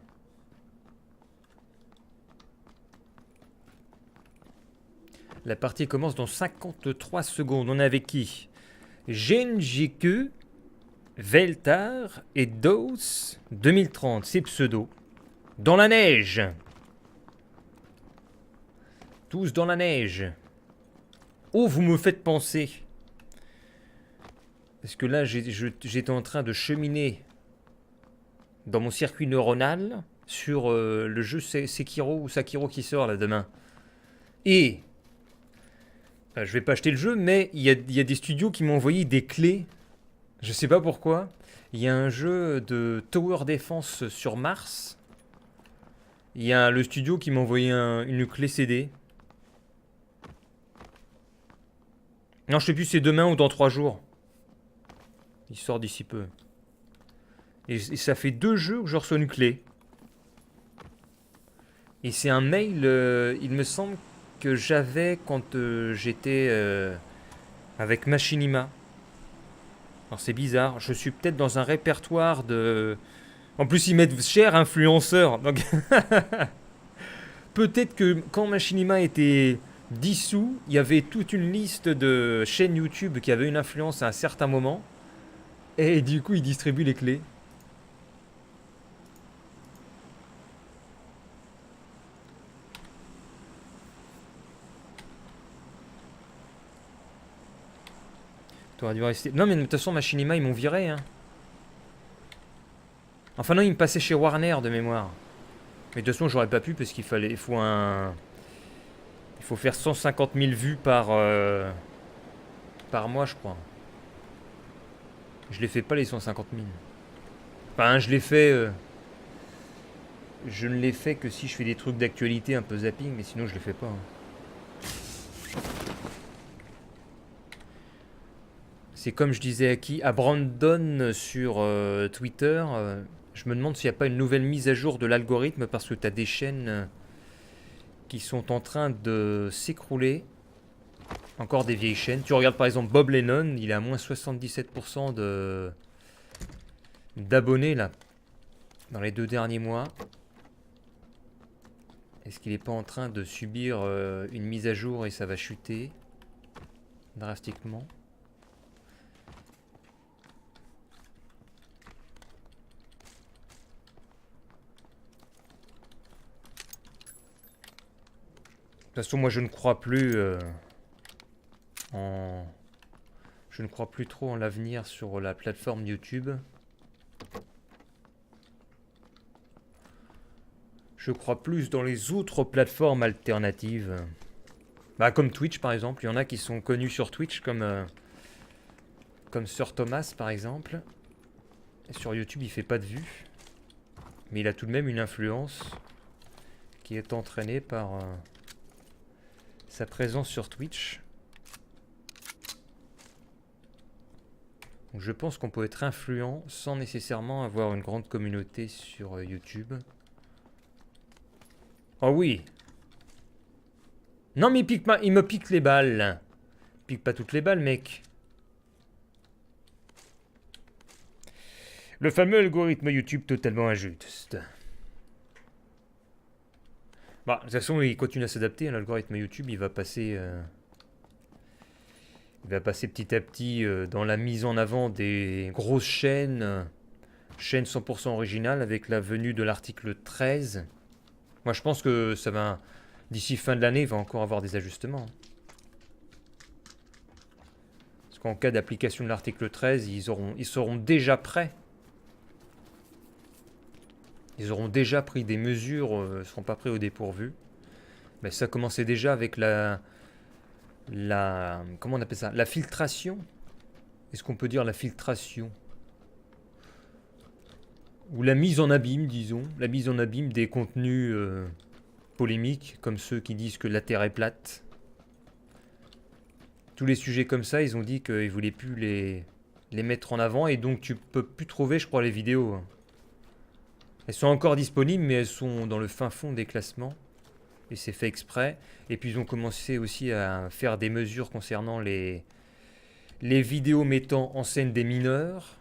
[SPEAKER 1] La partie commence dans 53 secondes. On est avec qui? Genjiku, Veltar et Dos 2030. C'est pseudo. Dans la neige. Tous dans la neige. Oh, vous me faites penser. Parce que là, j'étais en train de cheminer dans mon circuit neuronal sur le jeu Sekiro ou Sakiro qui sort là demain. Et je vais pas acheter le jeu, mais il y a des studios qui m'ont envoyé des clés. Je sais pas pourquoi. Il y a un jeu de Tower Defense sur Mars. Il y a le studio qui m'a envoyé une clé CD. Non, je sais plus si c'est demain ou dans 3 jours. Il sort d'ici peu. Et ça fait 2 jeux que je reçois une clé. Et c'est un mail, il me semble que j'avais quand j'étais avec Machinima. Alors c'est bizarre, je suis peut-être dans un répertoire de... En plus ils mettent cher influenceur. Donc peut-être que quand Machinima était dissous, il y avait toute une liste de chaînes YouTube qui avaient une influence à un certain moment. Et du coup ils distribuent les clés. T'aurais dû rester... Non mais de toute façon Machinima ils m'ont viré hein. Enfin non ils me passaient chez Warner de mémoire. Mais de toute façon j'aurais pas pu parce qu'il fallait... Il faut faire 150 000 vues par mois je crois. Je les fais pas les 150 000. Enfin je les fais... Je ne les fais que si je fais des trucs d'actualité un peu zapping, mais sinon je les fais pas. C'est comme je disais à Brandon sur Twitter, je me demande s'il n'y a pas une nouvelle mise à jour de l'algorithme parce que tu as des chaînes qui sont en train de s'écrouler. Encore des vieilles chaînes. Tu regardes par exemple Bob Lennon, il a moins 77% d'abonnés là, dans les 2 derniers mois. Est-ce qu'il n'est pas en train de subir une mise à jour et ça va chuter drastiquement? De toute façon, moi je ne crois plus je ne crois plus trop en l'avenir sur la plateforme YouTube. Je crois plus dans les autres plateformes alternatives. Bah, comme Twitch par exemple. Il y en a qui sont connus sur Twitch comme Sir Thomas par exemple. Et sur YouTube il fait pas de vues. Mais il a tout de même une influence qui est entraînée par sa présence sur Twitch. Donc je pense qu'on peut être influent sans nécessairement avoir une grande communauté sur YouTube. Oh oui. Non mais il me pique les balles. Il pique pas toutes les balles mec. Le fameux algorithme YouTube totalement injuste. Bah, de toute façon, il continue à s'adapter. L'algorithme YouTube, il va passer petit à petit dans la mise en avant des grosses chaînes. Chaînes 100% originales avec la venue de l'article 13. Moi, je pense que ça va... D'ici fin de l'année, il va encore avoir des ajustements. Parce qu'en cas d'application de l'article 13, ils seront déjà prêts. Ils auront déjà pris des mesures, ne seront pas pris au dépourvu. Mais ça commençait déjà avec comment on appelle ça? La filtration. Est-ce qu'on peut dire la filtration? Ou la mise en abîme, disons. La mise en abîme des contenus polémiques, comme ceux qui disent que la Terre est plate. Tous les sujets comme ça, ils ont dit qu'ils ne voulaient plus les mettre en avant. Et donc tu peux plus trouver, je crois, les vidéos. Elles sont encore disponibles, mais elles sont dans le fin fond des classements. Et c'est fait exprès. Et puis ils ont commencé aussi à faire des mesures concernant les vidéos mettant en scène des mineurs.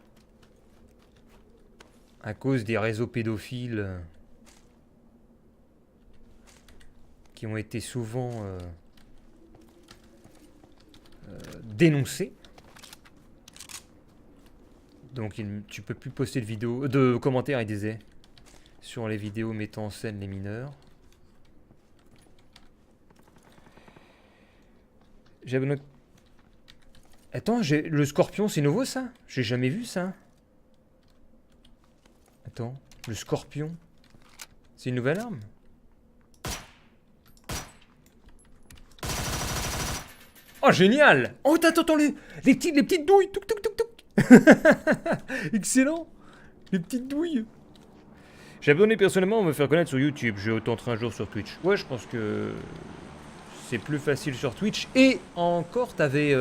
[SPEAKER 1] À cause des réseaux pédophiles qui ont été souvent dénoncés. Donc tu peux plus poster de commentaires, il disait, sur les vidéos mettant en scène les mineurs. J'avais notre... Attends, le scorpion, c'est nouveau ça? J'ai jamais vu ça. Attends, le scorpion, c'est une nouvelle arme? Oh génial! Oh attends, les petites douilles. Touc, touc, touc, touc. Excellent. Les petites douilles. J'ai abonné personnellement à me faire connaître sur YouTube. Je tenterai un jour sur Twitch. Ouais, je pense que c'est plus facile sur Twitch. Et encore, t'avais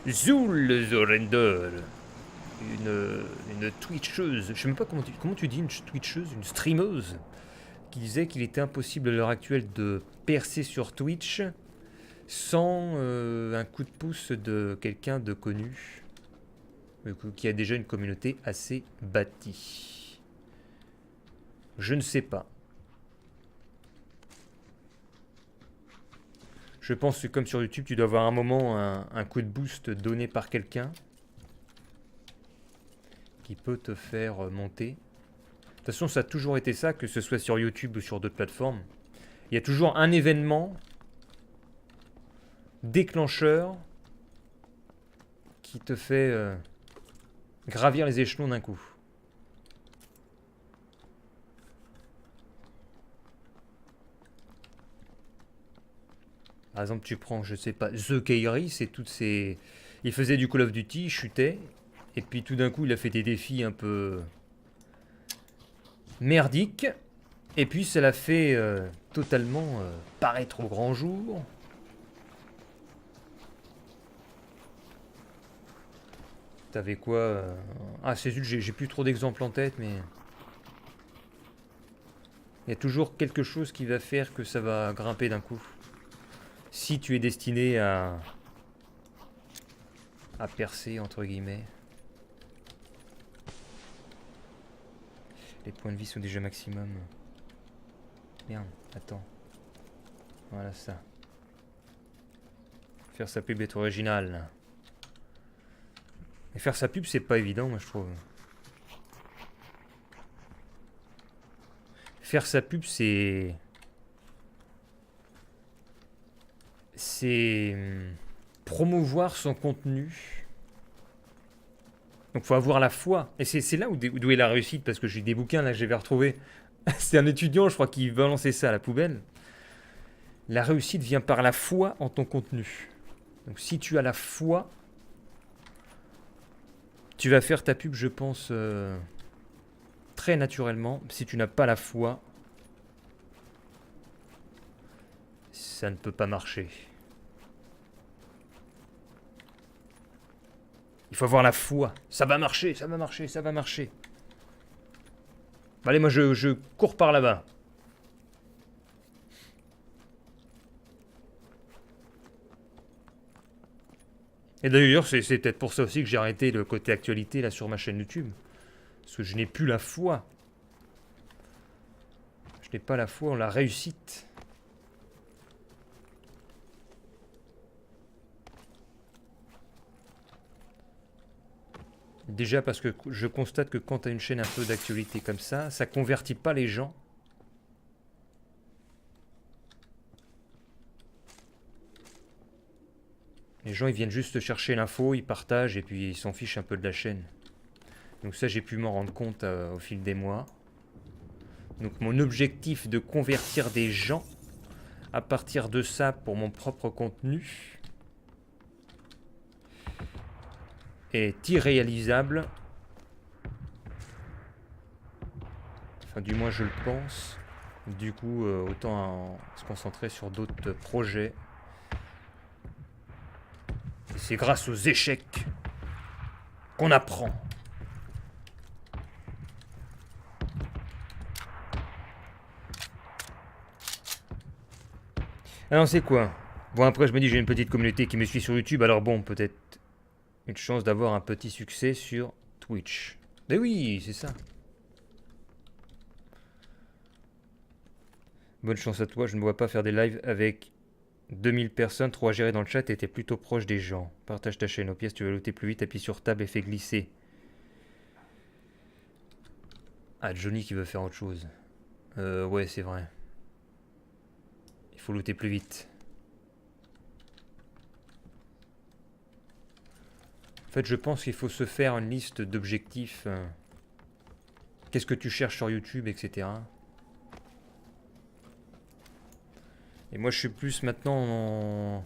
[SPEAKER 1] Zul Zorender, une twitcheuse. Je sais même pas comment tu dis une twitcheuse, une streameuse, qui disait qu'il était impossible à l'heure actuelle de percer sur Twitch sans un coup de pouce de quelqu'un de connu, qui a déjà une communauté assez bâtie. Je ne sais pas. Je pense que comme sur YouTube, tu dois avoir un moment un coup de boost donné par quelqu'un qui peut te faire monter. De toute façon, ça a toujours été ça, que ce soit sur YouTube ou sur d'autres plateformes. Il y a toujours un événement déclencheur qui te fait gravir les échelons d'un coup. Par exemple, tu prends, je sais pas, The Kairi, c'est toutes ces... Il faisait du Call of Duty, il chutait, et puis tout d'un coup, il a fait des défis un peu merdiques, et puis ça l'a fait totalement paraître au grand jour. T'avais quoi Ah, c'est juste, j'ai plus trop d'exemples en tête, mais... Il y a toujours quelque chose qui va faire que ça va grimper d'un coup. Si tu es destiné à percer, entre guillemets. Les points de vie sont déjà maximum. Merde, attends. Voilà ça. Faire sa pub est original. Et faire sa pub, c'est pas évident, moi, je trouve. Faire sa pub, c'est promouvoir son contenu. Donc faut avoir la foi. Et c'est là où est la réussite, parce que j'ai des bouquins là que j'avais retrouvés. C'était un étudiant, je crois, qui balançait ça à la poubelle. La réussite vient par la foi en ton contenu. Donc si tu as la foi, tu vas faire ta pub, je pense, très naturellement. Si tu n'as pas la foi, ça ne peut pas marcher. Il faut avoir la foi. Ça va marcher, ça va marcher, ça va marcher. Allez, moi je cours par là-bas. Et d'ailleurs, c'est peut-être pour ça aussi que j'ai arrêté le côté actualité là sur ma chaîne YouTube. Parce que je n'ai plus la foi. Je n'ai pas la foi en la réussite. Déjà parce que je constate que quand tu as une chaîne un peu d'actualité comme ça convertit pas les gens. Les gens, ils viennent juste chercher l'info, ils partagent et puis ils s'en fichent un peu de la chaîne. Donc ça, j'ai pu m'en rendre compte au fil des mois. Donc mon objectif de convertir des gens à partir de ça pour mon propre contenu est irréalisable. Enfin, du moins, je le pense. Du coup, autant se concentrer sur d'autres projets. C'est grâce aux échecs qu'on apprend. Alors c'est quoi? Bon après je me dis j'ai une petite communauté qui me suit sur YouTube, alors bon peut-être une chance d'avoir un petit succès sur Twitch. Mais oui, c'est ça. Bonne chance à toi, je ne me vois pas faire des lives avec 2000 personnes, trop à gérer dans le chat et t'es plutôt proche des gens. Partage ta chaîne, au pire si tu veux looter plus vite, appuie sur tab et fais glisser. Ah, Johnny qui veut faire autre chose. Ouais, c'est vrai. Il faut looter plus vite. En fait, je pense qu'il faut se faire une liste d'objectifs. Qu'est-ce que tu cherches sur YouTube, etc. Et moi, je suis plus maintenant en...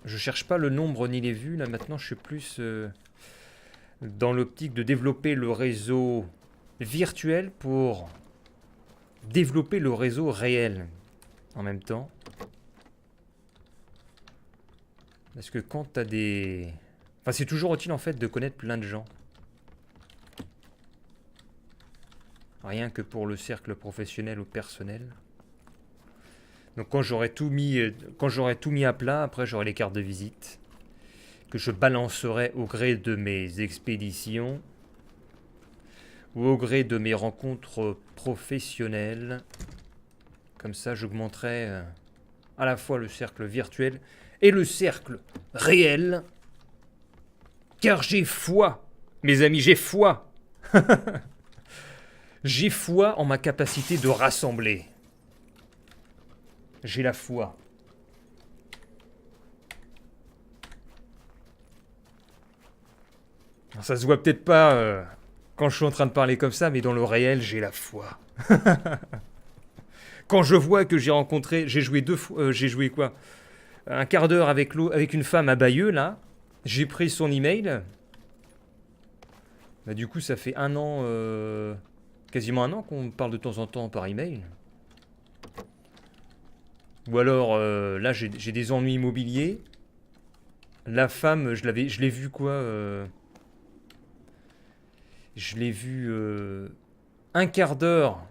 [SPEAKER 1] Je cherche pas le nombre ni les vues, là maintenant, je suis plus dans l'optique de développer le réseau virtuel pour développer le réseau réel en même temps. Parce que quand t'as des... Enfin, c'est toujours utile en fait de connaître plein de gens. Rien que pour le cercle professionnel ou personnel. Donc quand j'aurai tout mis à plat, après j'aurai les cartes de visite que je balancerai au gré de mes expéditions ou au gré de mes rencontres professionnelles. Comme ça, j'augmenterai à la fois le cercle virtuel et le cercle réel. Car j'ai foi, mes amis, j'ai foi. J'ai foi en ma capacité de rassembler. J'ai la foi. Ça se voit peut-être pas quand je suis en train de parler comme ça, mais dans le réel, j'ai la foi. Quand je vois que j'ai rencontré, j'ai joué j'ai joué quoi? Un quart d'heure avec une femme à Bayeux, là. J'ai pris son email. Bah, du coup, ça fait un an, quasiment un an qu'on parle de temps en temps par email. Ou alors, là, j'ai des ennuis immobiliers. La femme, je l'ai vue quoi Je l'ai vue un quart d'heure.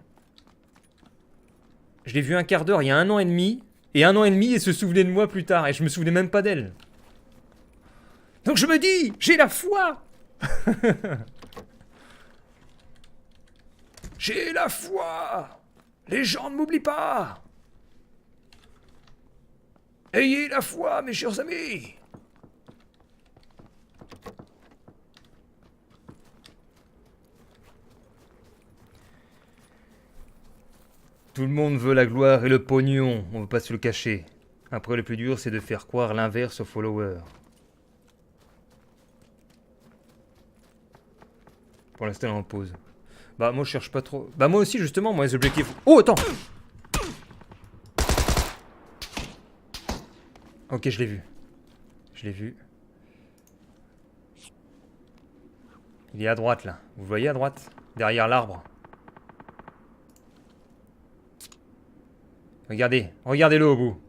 [SPEAKER 1] Je l'ai vue un quart d'heure il y a un an et demi. Et un an et demi, elle se souvenait de moi plus tard. Et je me souvenais même pas d'elle. Donc je me dis, j'ai la foi. J'ai la foi. Les gens ne m'oublient pas. Ayez la foi, mes chers amis. Tout le monde veut la gloire et le pognon, on veut pas se le cacher. Après, le plus dur, c'est de faire croire l'inverse aux followers. Pour l'instant, on pause. Bah, moi, je cherche pas trop. Bah, moi aussi, justement, moi, les objectifs. Oh, attends! Ok, je l'ai vu. Je l'ai vu. Il est à droite, là. Vous le voyez à droite? Derrière l'arbre. Regardez. Regardez-le au bout.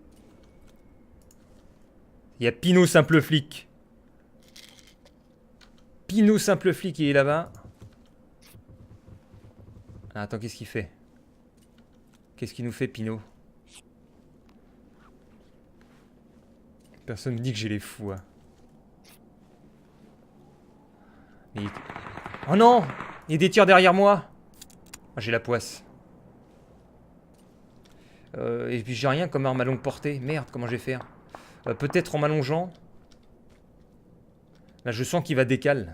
[SPEAKER 1] Il y a Pinot Simple Flic. Pinot Simple Flic, il est là-bas. Ah, attends, qu'est-ce qu'il fait? Qu'est-ce qu'il nous fait, Pinot? Personne me dit que j'ai les fous, hein. Oh non! Il y a des tirs derrière moi! Ah, j'ai la poisse. Et puis j'ai rien comme arme à longue portée. Merde, comment je vais faire? Peut-être en m'allongeant. Là, je sens qu'il va décaler.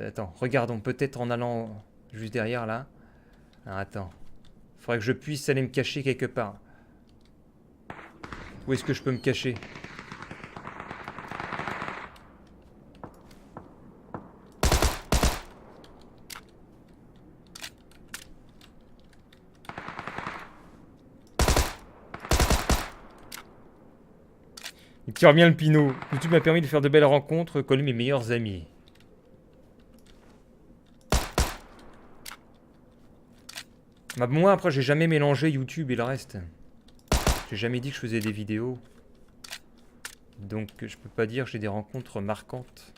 [SPEAKER 1] Attends, regardons. Peut-être en allant juste derrière, là. Alors, attends. Faudrait que je puisse aller me cacher quelque part. Où est-ce que je peux me cacher? Il tire bien le Pinot. YouTube m'a permis de faire de belles rencontres, connu mes meilleurs amis. Bah, moi, après, j'ai jamais mélangé YouTube et le reste. J'ai jamais dit que je faisais des vidéos. Donc, je peux pas dire que j'ai des rencontres marquantes.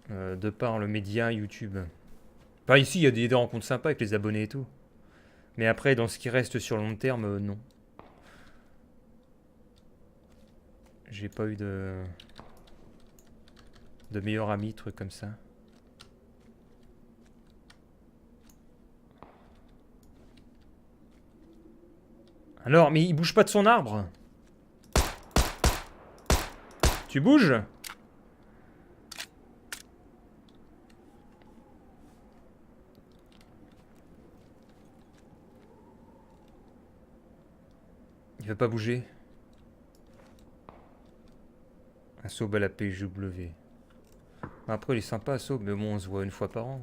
[SPEAKER 1] De par le média YouTube. Enfin, ici, il y a des rencontres sympas avec les abonnés et tout. Mais après, dans ce qui reste sur le long terme, non. J'ai pas eu de meilleur ami, truc comme ça. Alors, mais il bouge pas de son arbre. Tu bouges? Il va pas bouger. Asob à la PJW. Après, il est sympa, Asob, mais bon, on se voit une fois par an.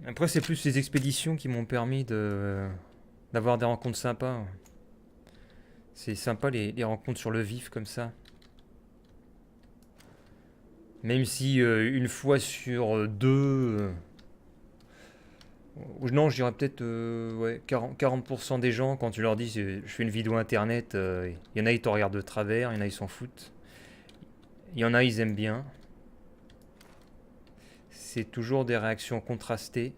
[SPEAKER 1] Après, c'est plus les expéditions qui m'ont permis d'avoir des rencontres sympas. C'est sympa les rencontres sur le vif comme ça. Même si une fois sur deux... non, je dirais peut-être ouais, 40% des gens, quand tu leur dis je fais une vidéo internet, il y en a ils te regardent de travers, il y en a ils s'en foutent. Il y en a ils aiment bien. C'est toujours des réactions contrastées.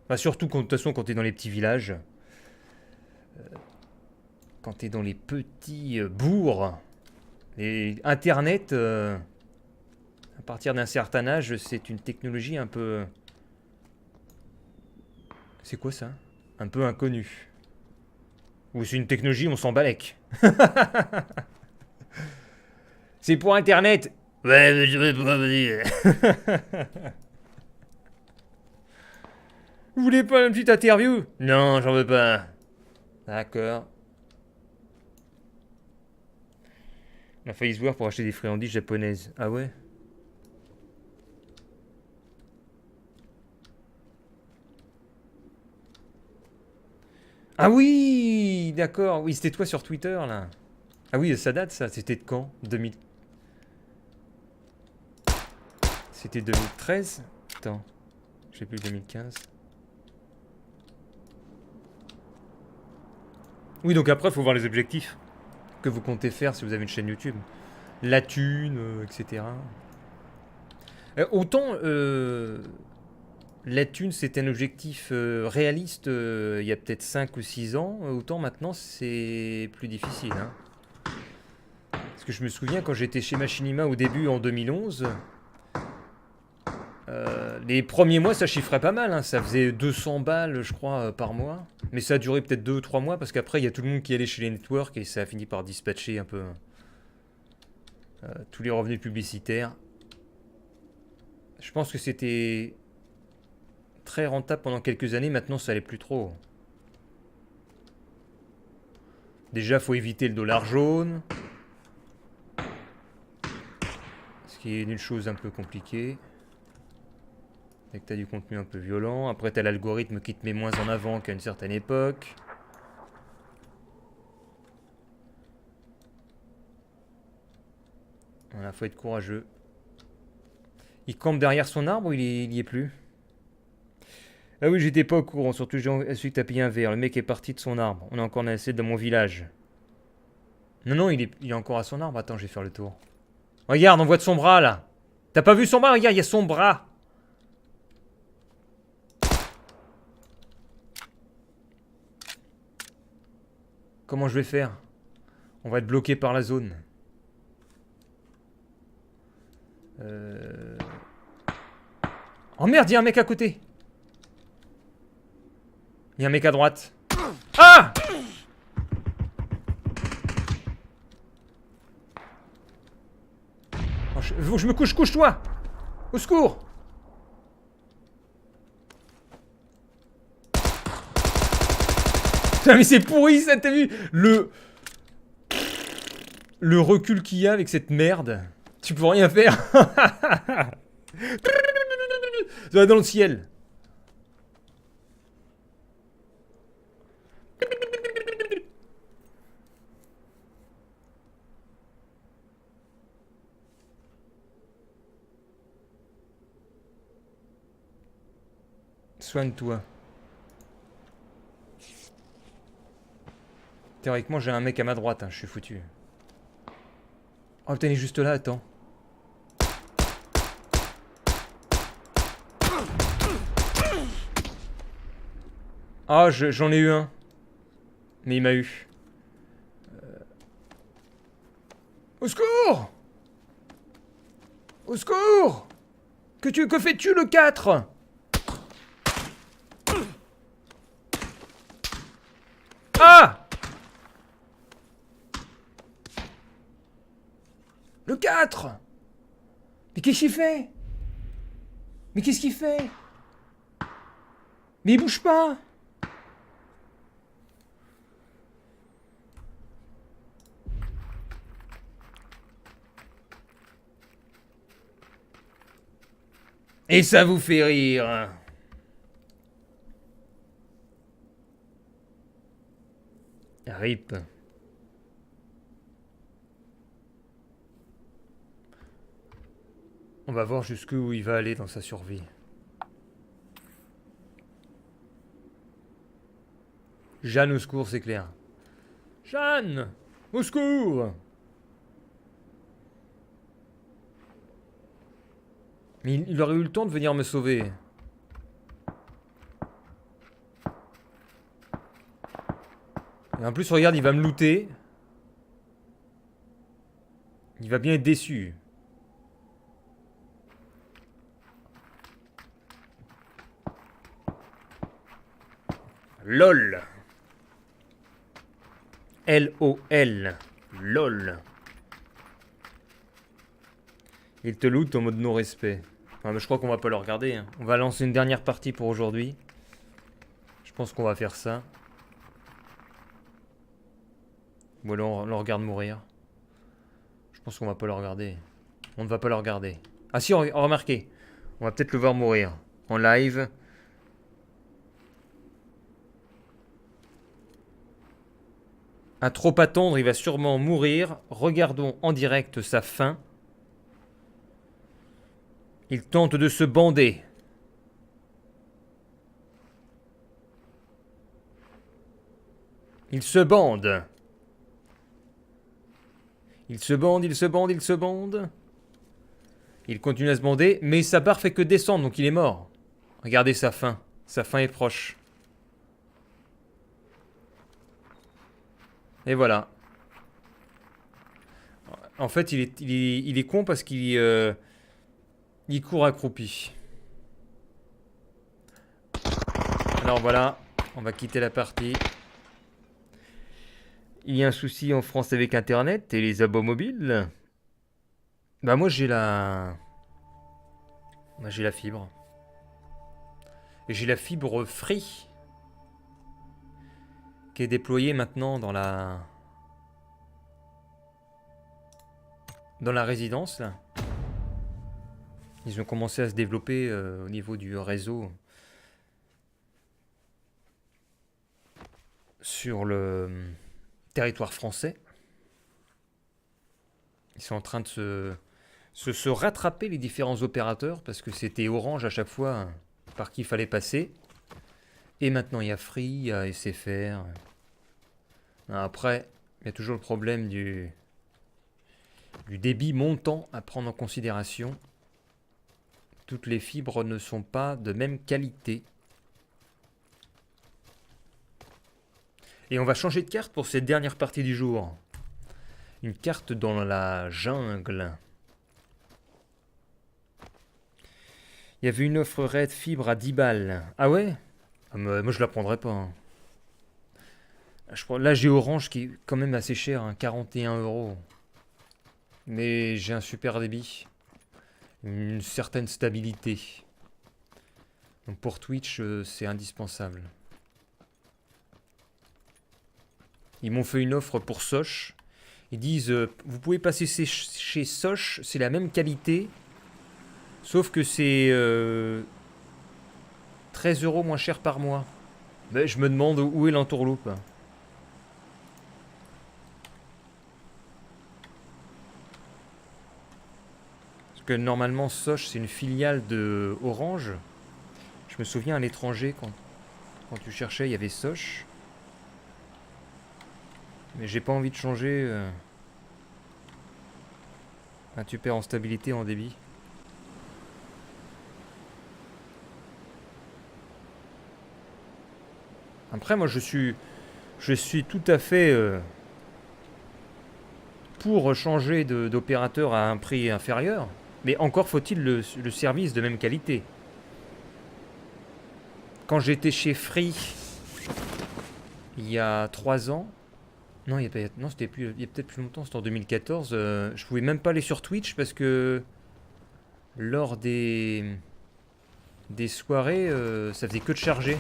[SPEAKER 1] Enfin, surtout de toute façon quand tu es dans les petits villages. Quand tu es dans les petits bourgs. Et internet, à partir d'un certain âge, c'est une technologie un peu... C'est quoi ça? Un peu inconnue. Ou c'est une technologie, on s'en balèque. C'est pour internet. Ouais, mais je vais pas vous dire. Vous voulez pas une petite interview? Non, j'en veux pas. D'accord. On a failli se voir pour acheter des friandises japonaises. Ah ouais? Ah oui, d'accord. Oui, c'était toi sur Twitter, là. Ah oui, ça date, ça. C'était de quand? 2000... C'était 2013? Attends. Je sais plus, 2015. Oui, donc après, il faut voir les objectifs que vous comptez faire si vous avez une chaîne YouTube. La thune, etc. Autant la thune, c'était un objectif réaliste il y a peut-être 5 ou 6 ans, autant maintenant, c'est plus difficile. Hein. Parce que je me souviens quand j'étais chez Machinima au début en 2011, les premiers mois ça chiffrait pas mal, hein. Ça faisait 200 balles je crois par mois. Mais ça a duré peut-être 2 ou 3 mois parce qu'après il y a tout le monde qui allait chez les networks et ça a fini par dispatcher un peu tous les revenus publicitaires. Je pense que c'était très rentable pendant quelques années, maintenant ça l'est plus trop. Déjà faut éviter le dollar jaune. Ce qui est une chose un peu compliquée. Dès que t'as du contenu un peu violent. Après t'as l'algorithme qui te met moins en avant qu'à une certaine époque. Voilà, faut être courageux. Il campe derrière son arbre ou il y est plus? Ah oui, j'étais pas au courant, surtout celui que t'as payé un verre. Le mec est parti de son arbre. On a encore assez dans mon village. Non, non, il est encore à son arbre. Attends, je vais faire le tour. Regarde, on voit de son bras là. T'as pas vu son bras? Regarde, il y a son bras. Comment je vais faire? On va être bloqué par la zone. Oh merde, il y a un mec à côté. Il y a un mec à droite. Ah! Oh, je me couche, couche-toi! Au secours! Putain, mais c'est pourri ça, t'as vu? Le recul qu'il y a avec cette merde. Tu peux rien faire. Ça va dans le ciel. Soigne-toi. Théoriquement, j'ai un mec à ma droite, hein, je suis foutu. Oh putain, il est juste là, attends. Ah, j'en ai eu un. Mais il m'a eu. Au secours! Au secours! Que fais-tu, le 4? Ah! Le 4! Mais qu'est-ce qu'il fait? Mais qu'est-ce qu'il fait? Mais il bouge pas! Et ça vous fait rire. RIP. On va voir jusqu'où il va aller dans sa survie. Jeanne au secours, c'est clair. Jeanne! Au secours! Mais il aurait eu le temps de venir me sauver. Et en plus, regarde, il va me looter. Il va bien être déçu. LOL. LOL. LOL. Il te loot en mode non-respect. Enfin, mais je crois qu'on va pas le regarder. Hein. On va lancer une dernière partie pour aujourd'hui. Je pense qu'on va faire ça. Ou alors on le regarde mourir. Je pense qu'on va pas le regarder. On ne va pas le regarder. Ah si, remarquez. On va peut-être le voir mourir. En live. À trop attendre, il va sûrement mourir. Regardons en direct sa fin. Il tente de se bander. Il se bande. Il se bande, il se bande, il se bande. Il continue à se bander, mais sa barre fait que descendre, donc il est mort. Regardez sa fin. Sa fin est proche. Et voilà. En fait, il est con parce qu'il il court accroupi. Alors voilà, on va quitter la partie. Il y a un souci en France avec Internet et les abos mobiles. Bah moi j'ai la... Bah, j'ai la fibre. Et j'ai la fibre Free. Qui est déployée maintenant dans la... Dans la résidence là. Ils ont commencé à se développer au niveau du réseau. Sur le territoire français. Ils sont en train de se rattraper les différents opérateurs parce que c'était Orange à chaque fois par qui il fallait passer. Et maintenant il y a Free, il y a SFR. Après, il y a toujours le problème du débit montant à prendre en considération. Toutes les fibres ne sont pas de même qualité. Et on va changer de carte pour cette dernière partie du jour. Une carte dans la jungle. Il y avait une offre Red Fibre à 10 balles. Ah ouais? Moi je la prendrais pas. Hein. Là j'ai Orange qui est quand même assez cher, hein, 41 €. Mais j'ai un super débit. Une certaine stabilité. Donc pour Twitch c'est indispensable. Ils m'ont fait une offre pour Soch. Ils disent, vous pouvez passer chez Soch, c'est la même qualité. Sauf que c'est 13 € moins cher par mois. Mais je me demande où est l'entourloupe. Parce que normalement Soch c'est une filiale de Orange. Je me souviens à l'étranger, quand tu cherchais, il y avait Soch. Mais j'ai pas envie de changer. Ah, tu perds en stabilité, en débit. Après, moi, je suis tout à fait pour changer d'opérateur à un prix inférieur. Mais encore faut-il le service de même qualité. Quand j'étais chez Free, il y a 3 ans, non, non, c'était plus, il y a peut-être plus longtemps, c'était en 2014, je pouvais même pas aller sur Twitch parce que lors des soirées, ça faisait que de charger.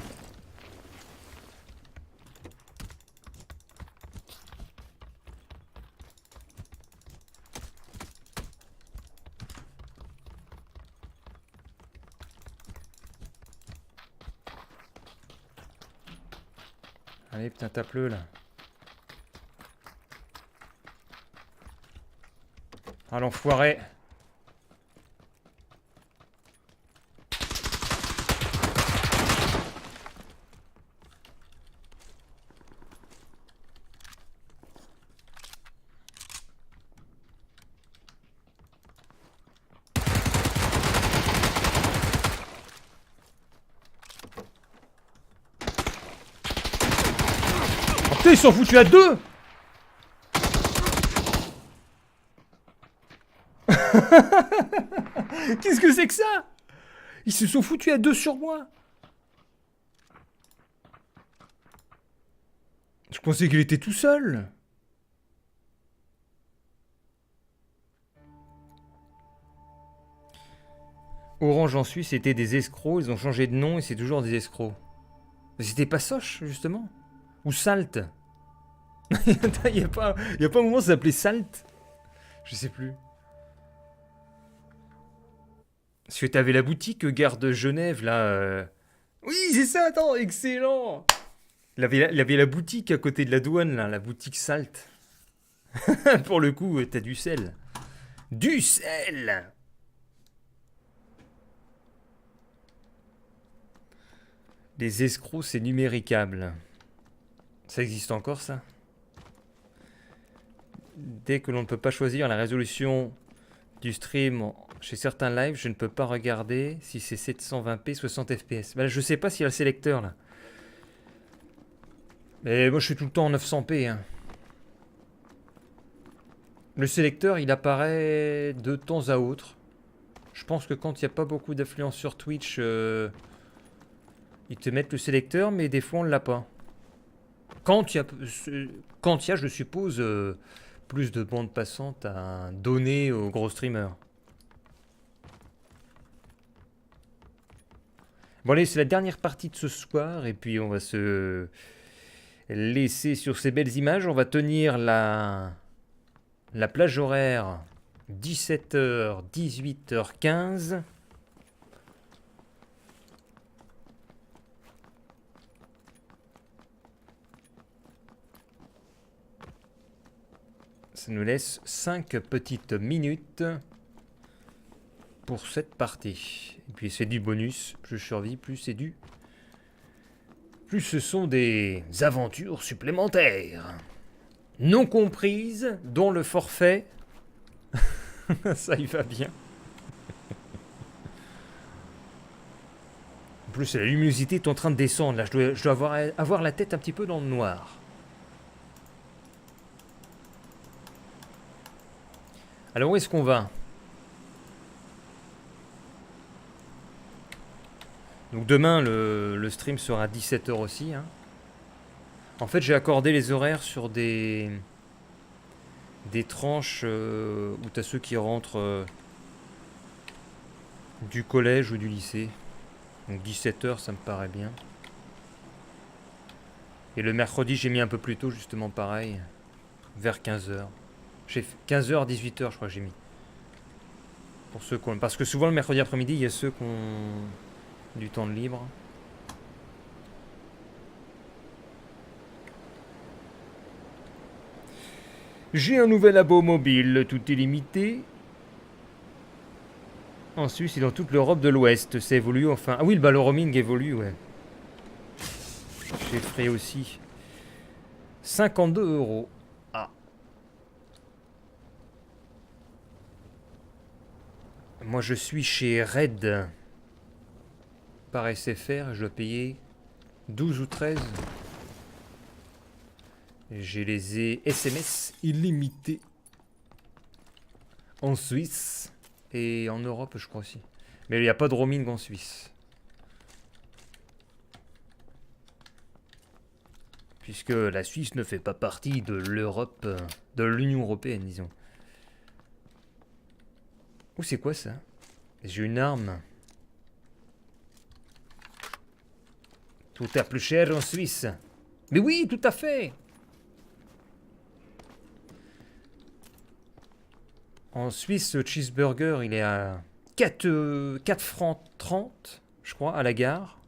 [SPEAKER 1] Allez, putain, tape-le là. Ah, l'enfoiré. Oh, putain, ils sont foutus à deux. Qu'est-ce que c'est que ça? Ils se sont foutus à deux sur moi. Je pensais qu'il était tout seul. Orange en Suisse, c'était des escrocs. Ils ont changé de nom et c'est toujours des escrocs. C'était pas Soch, justement? Ou Salt? Il n'y a pas un moment où ça s'appelait Salt? Je sais plus. Parce que t'avais la boutique Gare de Genève, là. Oui, c'est ça, attends, excellent. Il avait la boutique à côté de la douane, là, la boutique Salt. Pour le coup, t'as du sel. Du sel. Les escrocs, c'est numéricable. Ça existe encore, ça? Dès que l'on ne peut pas choisir la résolution du stream chez certains lives, je ne peux pas regarder si c'est 720p 60 fps. Bah, je sais pas s'il y a le sélecteur là. Mais moi je suis tout le temps en 900p. Hein. Le sélecteur il apparaît de temps à autre. Je pense que quand il n'y a pas beaucoup d'affluence sur Twitch, ils te mettent le sélecteur, mais des fois on ne l'a pas. Quand il y a, je suppose, plus de bande passante à donner aux gros streamers. Bon allez, c'est la dernière partie de ce soir, et puis on va se laisser sur ces belles images. On va tenir la plage horaire 17h, 18h15. Ça nous laisse 5 petites minutes pour cette partie. Et puis c'est du bonus, plus je survis, plus c'est du... Plus ce sont des aventures supplémentaires. Non comprises, dont le forfait. Ça y va bien. En plus la luminosité est en train de descendre là, je dois avoir la tête un petit peu dans le noir. Alors où est-ce qu'on va? Donc demain le stream sera à 17h aussi. Hein. En fait j'ai accordé les horaires sur des tranches où tu as ceux qui rentrent du collège ou du lycée. Donc 17h ça me paraît bien. Et le mercredi j'ai mis un peu plus tôt justement pareil. Vers 15h. J'ai fait 15h, 18h je crois que j'ai mis. Pour ceux qui ont... Parce que souvent le mercredi après-midi, il y a ceux qui ont du temps de libre. J'ai un nouvel abo mobile, tout est limité. En Suisse et dans toute l'Europe de l'Ouest. Ça évolue enfin. Ah oui, le roaming évolue, ouais. Chez Free aussi. 52 €. Ah. Moi, je suis chez Red. Par SFR, je dois payer 12 ou 13. J'ai les SMS illimités. En Suisse. Et en Europe, je crois aussi. Mais il n'y a pas de roaming en Suisse. Puisque la Suisse ne fait pas partie de l'Europe, de l'Union Européenne, disons. Oh, c'est quoi ça? J'ai une arme. Tout est plus cher en Suisse. Mais oui, tout à fait. En Suisse, le cheeseburger, il est à 4 francs 30, je crois, à la gare.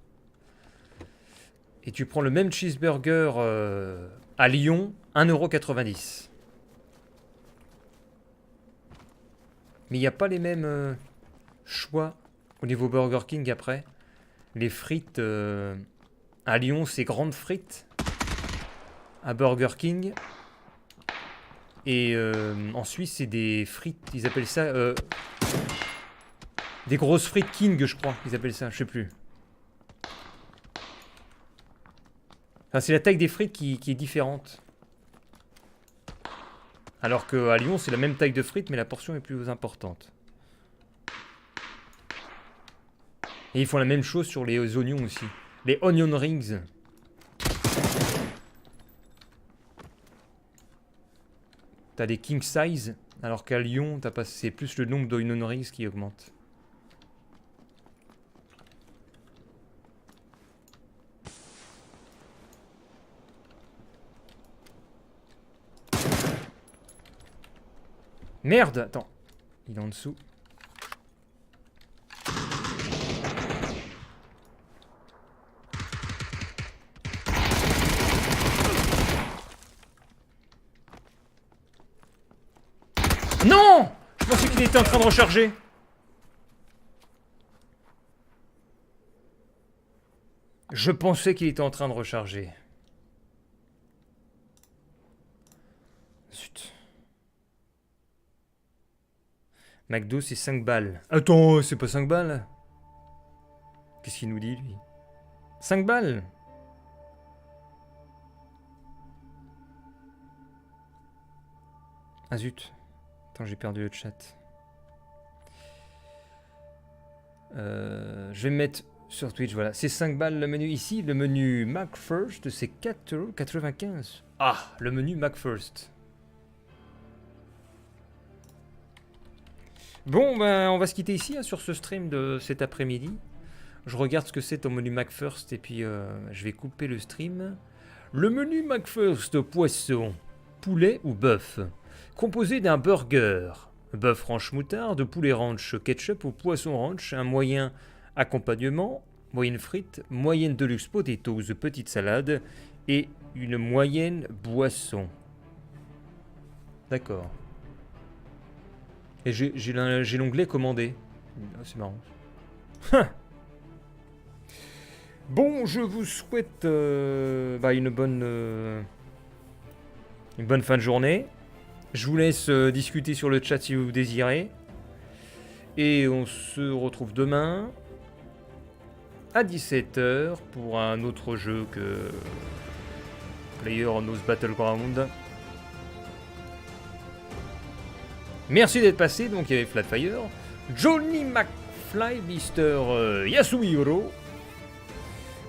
[SPEAKER 1] Et tu prends le même cheeseburger à Lyon, 1,90 €. Mais il n'y a pas les mêmes choix au niveau Burger King après. Les frites à Lyon, c'est grandes frites. À Burger King. Et en Suisse, c'est des frites, ils appellent ça... des grosses frites King, je crois, ils appellent ça, je sais plus. Enfin, c'est la taille des frites qui est différente. Alors qu'à Lyon, c'est la même taille de frites, mais la portion est plus importante. Et ils font la même chose sur les oignons aussi. Les onion rings. T'as des king size, alors qu'à Lyon, c'est plus le nombre d'onion rings qui augmente. Merde, attends. Il est en dessous. Non! Je pensais qu'il était en train de recharger. Je pensais qu'il était en train de recharger. Zut. McDo, c'est 5 balles. Attends, c'est pas 5 balles? Qu'est-ce qu'il nous dit, lui? 5 balles? Ah zut. Attends, j'ai perdu le chat. Je vais me mettre sur Twitch, voilà. C'est 5 balles le menu ici. Le menu McFirst, c'est 4,95 €. Ah, le menu McFirst. Bon, ben, on va se quitter ici, hein, sur ce stream de cet après-midi. Je regarde ce que c'est au menu McFirst et puis je vais couper le stream. Le menu McFirst poisson, poulet ou bœuf. Composé d'un burger, bœuf ranch moutarde, poulet ranch ketchup ou poisson ranch, un moyen accompagnement, moyenne frite, moyenne deluxe potatoes, petite salade et une moyenne boisson. D'accord. Et j'ai l'onglet commandé. Ah, c'est marrant. Bon, je vous souhaite une bonne fin de journée. Je vous laisse discuter sur le chat si vous désirez. Et on se retrouve demain à 17 h pour un autre jeu que PlayerUnknown's Battleground. Merci d'être passé. Donc il y avait Flatfire, Johnny McFly, Mr Yasuhiro.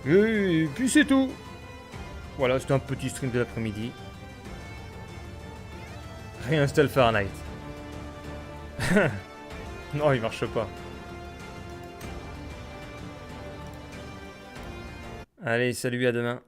[SPEAKER 1] Et puis c'est tout. Voilà, c'était un petit stream de l'après-midi. Réinstalle Fahrenheit. Non, il marche pas. Allez, salut, à demain.